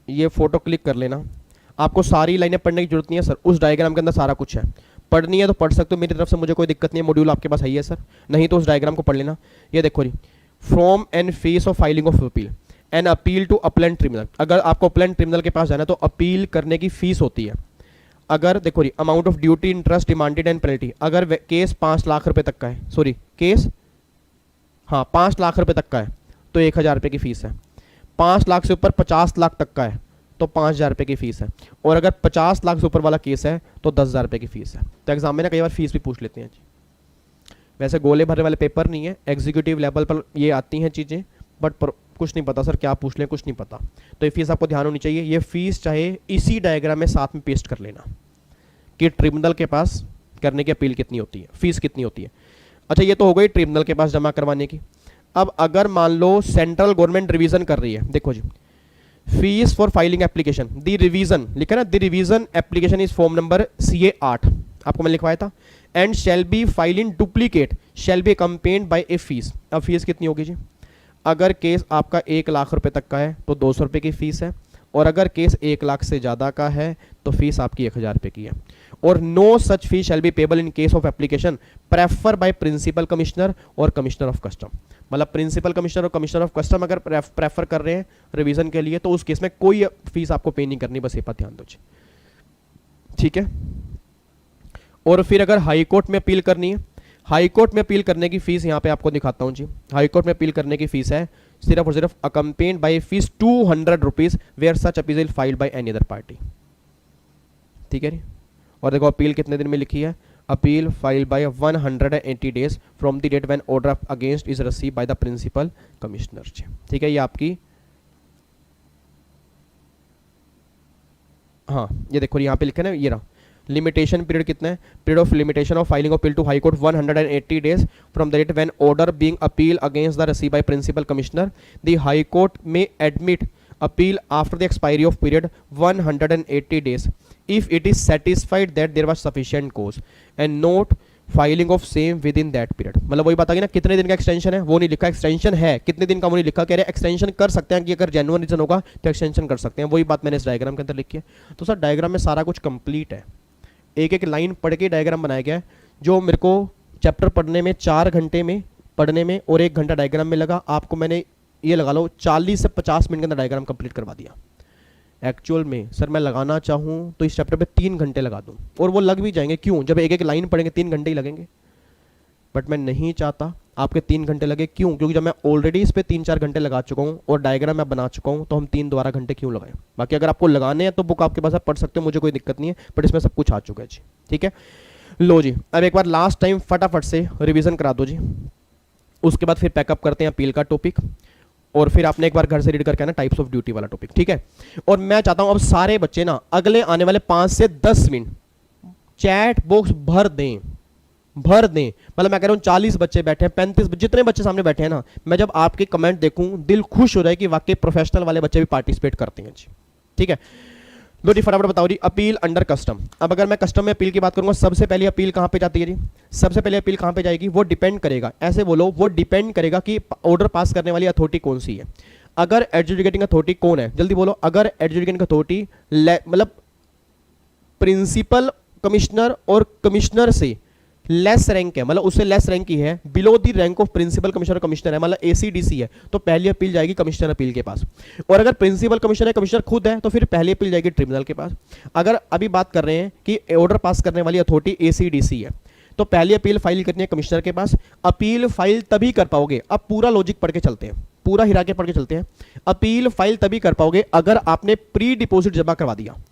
ये फोटो क्लिक कर लेना। आपको सारी लाइनें पढ़ने की जरूरत नहीं है सर, उस डायग्राम के अंदर सारा कुछ है, पढ़नी है तो पढ़ सकते हो, मेरी तरफ से मुझे कोई दिक्कत नहीं है, मॉड्यूल आपके पास है ही है सर, नहीं तो उस डायग्राम को पढ़ लेना। ये देखो जी, from and fees of filing of appeal and appeal to appellant tribunal. अगर आपको अपीलेंट ट्रिब्यूनल के पास जाना है तो अपील करने की फीस होती है। अगर देखो जी, amount of duty interest demanded and penalty, अगर केस 5 लाख रुपए तक का है, सॉरी केस हाँ 5 लाख रुपए तक का है तो 1,000 रुपये की फीस है। 5 लाख से ऊपर 50 लाख तक का है तो 5,000 रुपये की फीस है, और अगर 50 लाख से ऊपर वाला केस है तो 10,000 रुपये की फीस है। तो एग्जाम में ना कई बार फीस भी पूछ लेते हैं जी, वैसे गोले भरने वाले पेपर नहीं है, एग्जीक्यूटिव लेवल पर ये आती हैं चीज़ें, बट कुछ नहीं पता सर क्या पूछ लें, कुछ नहीं पता। तो ये फीस आपको ध्यान होनी चाहिए, ये फीस चाहे इसी डायग्राम में साथ में पेस्ट कर लेना कि ट्रिब्यूनल के पास करने की अपील कितनी होती है, फीस कितनी होती है। अच्छा ये तो हो गई ट्रिब्यूनल के पास जमा करवाने की। अब अगर मान लो सेंट्रल गवर्नमेंट रिवीजन कर रही है, देखो जी, fees for filing application, the revision लिखा ना, the revision application is form number CA8, आपको मैं लिखवाया था, and shall be file in duplicate shall be accompanied by a fees. अब फीस कितनी होगी जी, अगर केस आपका 1 लाख रुपए तक का है तो 200 रुपये की फीस है, और अगर केस 1 लाख से ज़्यादा का है तो फीस आपकी 1,000 रुपये की है। और no such fee shall be payable in case of application prefer by principal commissioner और कमिश्नर ऑफ कस्टम। मतलब प्रिंसिपल कमिश्नर और कमिश्नर ऑफ कस्टम अगर प्रेफर कर रहे हैं रिवीजन के लिए तो उस केस में कोई फीस आपको पे नहीं करनी, बस ये बात ध्यान दो, ठीक है। और फिर अगर हाई कोर्ट में अपील करनी है, हाई कोर्ट में अपील करने की फीस यहाँ पे आपको दिखाता हूँ जी। हाई कोर्ट में अपील करने की फीस है सिर्फ और सिर्फ accompanied by fees 200 rupees where such appeal is filed by any other party, ठीक है। और देखो अपील कितने दिन में लिखी है, appeal file by 180 days from the date when order of against is receive by the principal commissioner, ठीक है। ये आपकी हाँ ये देखो यहाँ पे लिखा है ना, ये रहा लिमिटेशन पीरियड कितना है, period of limitation of filing of appeal to high court 180 days from the date when order being appeal against the receive by principal commissioner. The high court में admit appeal after the expiry of period 180 days if it is satisfied that there was sufficient cause and not filing of same with in that period. मतलब वही बता गया ना कितने दिन का extension है वो नहीं लिखा, एक्सटेंशन है कितने दिन का वो नहीं लिखा, कह रहे एक्सटेंशन कर सकते हैं कि अगर जेन्युइन रीजन होगा तो एक्सटेंशन कर सकते हैं, वही बात मैंने इस डायग्राम के अंदर लिखी है। तो सर डायग्राम में सारा कुछ कंप्लीट है, एक एक लाइन पढ़ के डायग्राम बनाया गया है, जो मेरे को चैप्टर पढ़ने में 4 घंटे में पढ़ने में और 1 घंटा डायग्राम में लगा, आपको मैंने ये लगा लो 40 से 50 मिनट के अंदर डायग्राम कंप्लीट करवा दिया। एक्चुअल में सर मैं लगाना चाहूँ तो इस चैप्टर पे 3 घंटे लगा दूँ, और वो लग भी जाएंगे, क्यों, जब एक एक लाइन पढ़ेंगे 3 घंटे ही लगेंगे, बट मैं नहीं चाहता आपके 3 घंटे लगे, क्यों, क्योंकि जब मैं ऑलरेडी इस पे 3-4 घंटे लगा चुका हूँ और डायग्राम मैं बना चुका हूँ तो हम 3 दोबारा घंटे क्यों लगाएं। बाकी अगर आपको लगाने हैं तो बुक आपके पास आप पढ़ सकते हो, मुझे कोई दिक्कत नहीं है, बट इसमें सब कुछ आ चुका है जी, ठीक है। लो जी अब एक बार लास्ट टाइम फटाफट से रिविजन करा दो जी, उसके बाद फिर पैकअप करते हैं अपील का टॉपिक, और फिर आपने एक बार घर से रीड करके आना टाइप्स ऑफ ड्यूटी वाला टॉपिक, ठीक है। और मैं चाहता हूं अब सारे बच्चे ना अगले आने वाले 5 से 10 मिनट चैट बॉक्स भर दें, मतलब मैं कह रहा हूं 40 बच्चे बैठे हैं, 35 जितने बच्चे सामने बैठे हैं ना, मैं जब आपके कमेंट देखूं दिल खुश हो जाए कि वाकई प्रोफेशनल वाले बच्चे भी पार्टिसिपेट करते हैं जी, ठीक है। लो जी फटाफट बताओ जी, अपील अंडर कस्टम। अब अगर मैं कस्टम में अपील की बात करूंगा, सबसे पहले अपील कहां पे जाती है जी? सबसे पहले अपील कहां पे जाएगी? वो डिपेंड करेगा, ऐसे बोलो, वो डिपेंड करेगा कि ऑर्डर पास करने वाली अथॉरिटी कौन सी है। अगर एडजुडिकेटिंग अथॉरिटी कौन है, जल्दी बोलो, अगर एडजुडिकेटिंग अथॉरिटी मतलब प्रिंसिपल कमिश्नर और कमिश्नर से लेस रैंक है, मतलब उससे लेस रैंक की है, below the rank of principal commissioner commissioner है, मतलब एसीडीसी है, तो पहली अपील जाएगी कमिश्नर अपील के पास। और अगर प्रिंसिपल कमिश्नर है, कमिश्नर खुद है, तो फिर पहली अपील जाएगी ट्रिब्यूनल के पास। अगर अभी बात कर रहे हैं कि ऑर्डर पास करने वाली अथॉरिटी एसीडीसी है, तो पहली अपील फाइल करनी है कमिश्नर के पास। अपील फाइल तभी कर पाओगे, अब पूरा लॉजिक पढ़ के चलते हैं, पूरा हिरा के पढ़ के चलते हैं। अपील फाइल तभी कर पाओगे अगर आपने प्री डिपोजिट जमा करवा दिया।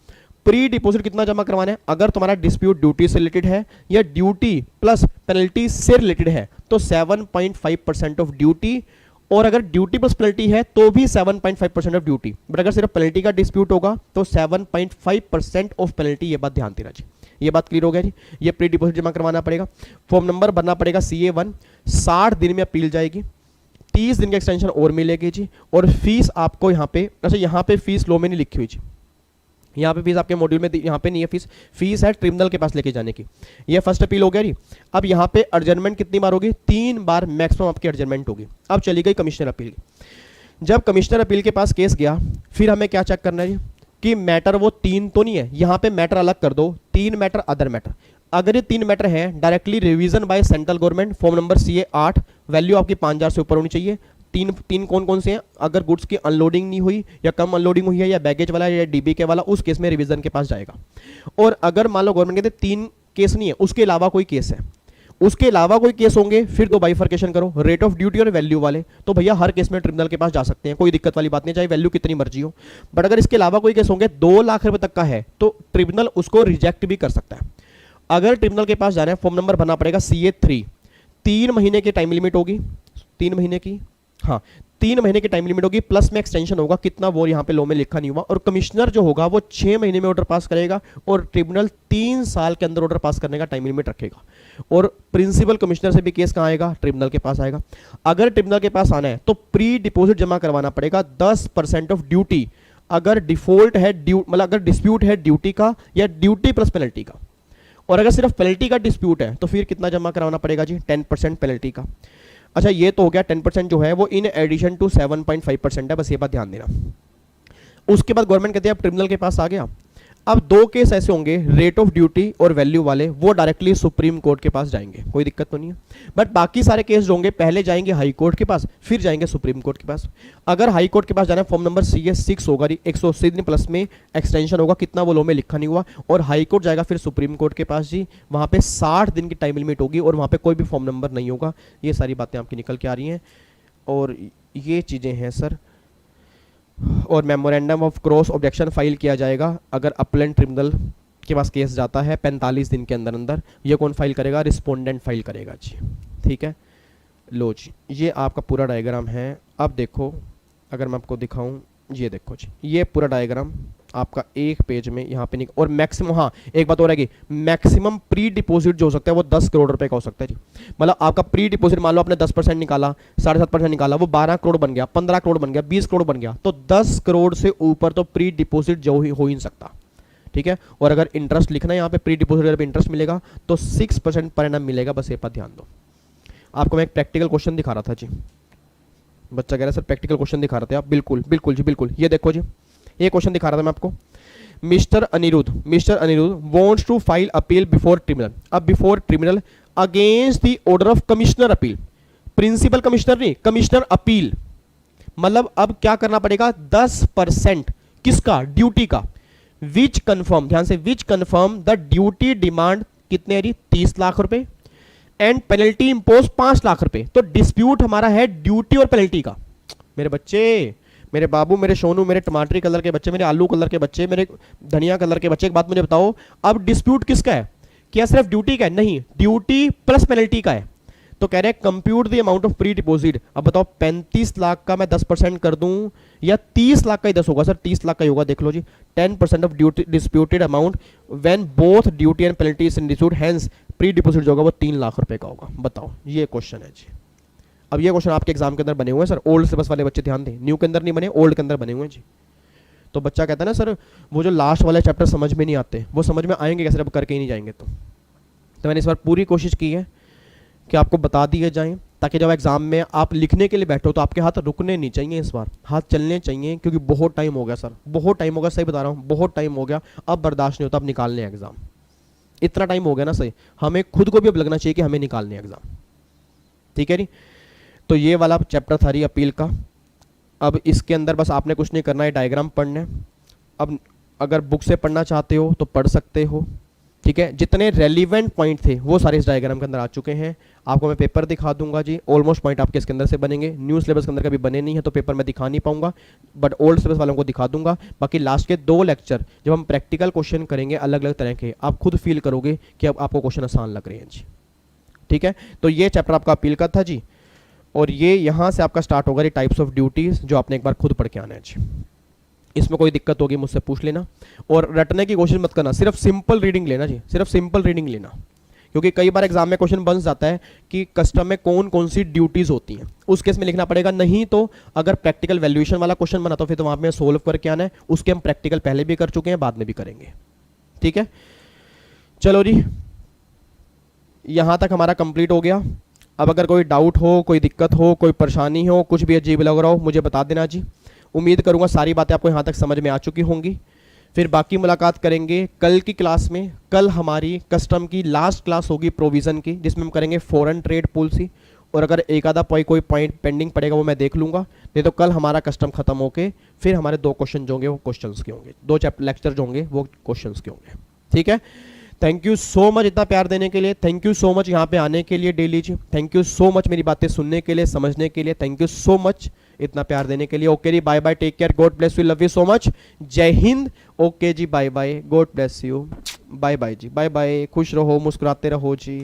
प्री डिपोजिट कितना जमा करवाना है? अगर तुम्हारा डिस्प्यूट ड्यूटी से रिलेटेड है या ड्यूटी प्लस पेनल्टी से रिलेटेड है तो 7.5% ऑफ ड्यूटी, और अगर ड्यूटी प्लस पेनल्टी है तो भी 7.5% ऑफ ड्यूटी। बट अगर सिर्फ पेनल्टी का डिस्प्यूट होगा तो 7.5% ऑफ पेनल्टी। ये बात ध्यान देना जी, ये बात क्लियर हो गया जी। ये प्री डिपोजिट जमा करवाना पड़ेगा, फॉर्म नंबर भरना पड़ेगा CA1, 60 दिन में अपील जाएगी, 30 दिन की एक्सटेंशन और मिलेगी जी। और फीस आपको यहाँ पे, अच्छा यहाँ पे फीस लो में नहीं लिखी हुई जी, यहाँ पे फीस आपके मॉड्यूल में यहाँ पे नहीं है फीस, फीस है ट्रिब्यूनल के पास लेके जाने की। ये फर्स्ट अपील हो गया जी। अब यहाँ पे एडजर्नमेंट कितनी बार होगी? 3 बार मैक्सिमम आपकी एडजर्नमेंट होगी। अब चली गई कमिश्नर अपील। जब कमिश्नर अपील के पास केस गया, फिर हमें क्या चेक करना है जी कि मैटर वो 3 तो नहीं है, यहाँ पे मैटर अलग कर दो, 3 मैटर अदर मैटर। अगर ये 3 मैटर है, directly revision by central government, form number CA8, value आपकी 5000 से ऊपर होनी चाहिए। तीन कौन कौन से हैं? अगर गुड्स की अनलोडिंग नहीं हुई या कम अनलोडिंग हुई है या बैगेज वाला या डीबी के वाला, उस केस में रिवीजन के पास जाएगा। और अगर मान लो गवर्नमेंट कहते 3 केस नहीं है, उसके अलावा कोई केस है, उसके अलावा कोई केस होंगे, फिर तो बाइफर्केशन करो, रेट ऑफ ड्यूटी और वैल्यू वाले, तो भैया हर केस में ट्रिब्यूनल के पास जा सकते हैं, कोई दिक्कत वाली बात नहीं, चाहे वैल्यू कितनी मर्जी हो। बट अगर इसके अलावा कोई केस होंगे 2 लाख रुपए तक का है, तो ट्रिब्यूनल उसको रिजेक्ट भी कर सकता है। अगर ट्रिब्यूनल के पास जाना है, फॉर्म नंबर भरना पड़ेगा CA3, 3 महीने की टाइम लिमिट होगी, 3 महीने की, हाँ 3 महीने की टाइम लिमिट होगी, प्लस में एक्सटेंशन होगा, कितना वो यहाँ पे लॉ में लिखा नहीं हुआ। और कमिश्नर जो होगा वो 6 महीने में ऑर्डर पास करेगा, और ट्रिब्यूनल 3 साल के अंदर ऑर्डर पास करने का टाइम लिमिट रखेगा। और प्रिंसिपल कमिश्नर से भी केस कहाँ आएगा? ट्रिब्यूनल के पास आएगा। अगर ट्रिब्यूनल के पास आना है तो प्री डिपोजिट जमा करवाना पड़ेगा 10% ऑफ ड्यूटी, अगर डिफॉल्ट है मतलब अगर डिस्प्यूट है ड्यूटी का या ड्यूटी प्लस पेनल्टी का। और अगर सिर्फ पेनल्टी का डिस्प्यूट है तो फिर कितना जमा करवाना पड़ेगा जी? 10% पेनल्टी का। अच्छा ये तो हो गया, 10% जो है वो इन एडिशन टू 7.5% है, बस ये बात ध्यान देना। उसके बाद गवर्नमेंट कहते हैं अब ट्रिब्यूनल के पास आ गया, अब 2 केस ऐसे होंगे, रेट ऑफ ड्यूटी और वैल्यू वाले, वो डायरेक्टली सुप्रीम कोर्ट के पास जाएंगे, कोई दिक्कत तो नहीं है। बट बाकी सारे केस जो होंगे पहले जाएंगे हाई कोर्ट के पास, फिर जाएंगे सुप्रीम कोर्ट के पास। अगर हाई कोर्ट के पास जाना है, फॉर्म नंबर CA6 होगा, 180 दिन प्लस में एक्सटेंशन होगा, कितना वो लॉ में लिखा नहीं हुआ, और हाई कोर्ट जाएगा फिर सुप्रीम कोर्ट के पास जी, वहाँ पे 60 दिन की टाइम लिमिट होगी, और वहाँ पे कोई भी फॉर्म नंबर नहीं होगा। ये सारी बातें आपकी निकल के आ रही हैं, और ये चीज़ें हैं सर। और memorandum of cross objection file किया जाएगा अगर अपीलेंट ट्रिब्यूनल के पास केस जाता है 45 दिन के अंदर अंदर। ये कौन फाइल करेगा? रिस्पोंडेंट फाइल करेगा जी, ठीक है। लो जी, ये आपका पूरा डायग्राम है। अब देखो, अगर मैं आपको दिखाऊं, ये देखो जी, ये पूरा डायग्राम आपका एक पेज में यहाँ पे और मैक्सिमम, हाँ एक बात और रहेगी, मैक्सिमम प्री डिपॉजिट जो हो सकता है वो 10 करोड़ रुपए का हो सकता है जी। मतलब आपका प्री डिपॉजिट मान लो आपने 10% निकाला, 7.5% निकाला, वो 12 करोड़ बन गया, 15 करोड़ बन गया, 20 करोड़ बन गया, तो 10 करोड़ से ऊपर तो प्री डिपॉजिट जो ही हो ही नहीं सकता, ठीक है। और अगर इंटरेस्ट लिखना है यहाँ पे, प्री डिपॉजिट पे इंटरेस्ट मिलेगा तो 6% पर एनम मिलेगा, बस ये बात ध्यान दो। आपको मैं एक प्रैक्टिकल क्वेश्चन दिखा रहा था जी, बच्चा कह रहा है सर प्रैक्टिकल क्वेश्चन दिखा रहे थे आप, बिल्कुल बिल्कुल जी बिल्कुल। ये देखो जी, ये क्वेश्चन दिखा रहा था मैं आपको। Mister Aniruddh wants to file appeal before tribunal. अब before tribunal against the order of commissioner appeal, principal commissioner नहीं, कमिश्नर अपील। मतलब अब क्या करना पड़ेगा? 10% किसका? ड्यूटी का। विच कन्फर्म, ध्यान से, विच कन्फर्म द ड्यूटी डिमांड कितने है जी? 30 लाख रुपए, एंड पेनल्टी इंपोज 5 लाख रुपए। तो डिस्प्यूट हमारा है ड्यूटी और पेनल्टी का। मेरे बच्चे, मेरे बाबू, मेरे सोनू, मेरे टमाटरी कलर के बच्चे, मेरे आलू कलर के बच्चे, मेरे धनिया कलर के बच्चे, एक बात मुझे बताओ, अब डिस्प्यूट किसका है? क्या सिर्फ ड्यूटी का है? नहीं, ड्यूटी प्लस पेनल्टी का है। तो कह रहे हैं compute the amount of pre deposit. अब बताओ 35 लाख का मैं 10% कर दूं या 30 लाख का ही 10 होगा? सर 30 लाख का ही होगा, देख लो जी। 10% of duty disputed amount when both duty and penalty is in dispute, hence pre deposit जो होगा वो 3 लाख रुपए का होगा। बताओ, ये क्वेश्चन है जी। अब ये क्वेश्चन आपके एग्जाम के अंदर बने हुए हैं सर, ओल्ड सिलेबस वाले बच्चे ध्यान दें, न्यू के अंदर नहीं बने, ओल्ड के अंदर बने हुए हैं जी। तो बच्चा कहता है ना सर वो जो लास्ट वाले चैप्टर समझ में नहीं आते, वो समझ में आएंगे कैसे जब करके ही नहीं जाएंगे। तो मैंने इस बार पूरी कोशिश की है कि आपको बता दिए जाएं, ताकि जब एग्जाम में आप लिखने के लिए बैठो तो आपके हाथ रुकने नहीं चाहिए, इस बार हाथ चलने चाहिए, क्योंकि बहुत टाइम हो गया सर, बहुत टाइम हो गया, सही बता रहा हूँ, बहुत टाइम हो गया, अब बर्दाश्त नहीं होता, अब निकालने एग्जाम। इतना टाइम हो गया ना सही, हमें खुद को भी अब लगना चाहिए कि हमें निकालने एग्जाम, ठीक है नी। तो ये वाला चैप्टर था अपील का। अब इसके अंदर बस आपने कुछ नहीं करना है, डायग्राम पढ़ना है। अब अगर बुक से पढ़ना चाहते हो तो पढ़ सकते हो, ठीक है। जितने रेलिवेंट पॉइंट थे वो सारे इस डायग्राम के अंदर आ चुके हैं। आपको मैं पेपर दिखा दूंगा जी, ऑलमोस्ट पॉइंट आपके इसके अंदर से बनेंगे। न्यू सिलेबस के अंदर कभी बने नहीं है तो पेपर में दिखा नहीं पाऊंगा, बट ओल्ड सिलेबस वालों को दिखा दूंगा। बाकी लास्ट के 2 लेक्चर जब हम प्रैक्टिकल क्वेश्चन करेंगे अलग अलग तरह के, आप खुद फील करोगे कि अब आपको क्वेश्चन आसान लग रहे हैं जी, ठीक है। तो ये चैप्टर आपका अपील का था जी, और ये यहाँ से आपका स्टार्ट होगा टाइप्स ऑफ ड्यूटीज, जो आपने एक बार खुद पढ़ के आना है जी। इसमें कोई दिक्कत होगी मुझसे पूछ लेना, और रटने की कोशिश मत करना, सिर्फ सिंपल रीडिंग लेना जी, सिर्फ सिंपल रीडिंग लेना। क्योंकि कई बार एग्जाम में क्वेश्चन बन जाता है कि कस्टम में कौन कौन सी ड्यूटीज होती हैं, उस केस में लिखना पड़ेगा। नहीं तो अगर प्रैक्टिकल वैल्यूएशन वाला क्वेश्चन बना तो फिर तो वहां पे सोल्व करके आना है, उसके हम प्रैक्टिकल पहले भी कर चुके हैं, बाद में भी करेंगे, ठीक है। चलो जी, यहां तक हमारा कंप्लीट हो गया। अब अगर कोई डाउट हो, कोई दिक्कत हो, कोई परेशानी हो, कुछ भी अजीब लग रहा हो, मुझे बता देना जी। उम्मीद करूंगा सारी बातें आपको यहाँ तक समझ में आ चुकी होंगी। फिर बाकी मुलाकात करेंगे कल की क्लास में। कल हमारी कस्टम की लास्ट क्लास होगी प्रोविज़न की, जिसमें हम करेंगे फॉरेन ट्रेड पॉलिसी, और अगर एक आधा कोई पॉइंट पेंडिंग पड़ेगा वो मैं देख लूँगा, नहीं तो कल हमारा कस्टम खत्म होके फिर हमारे 2 क्वेश्चन जो होंगे वो क्वेश्चंस के होंगे, 2 लेक्चर जो होंगे वो क्वेश्चंस के होंगे, ठीक है। थैंक यू सो मच इतना प्यार देने के लिए, थैंक यू सो मच यहाँ पे आने के लिए डेली जी, थैंक यू सो मच मेरी बातें सुनने के लिए, समझने के लिए, थैंक यू सो मच इतना प्यार देने के लिए। ओके जी, bye bye, take care, God bless you, love you so much, जय हिंद। ओके जी, bye bye, God bless you, bye bye जी, बाय बाय, खुश रहो, मुस्कुराते रहो जी।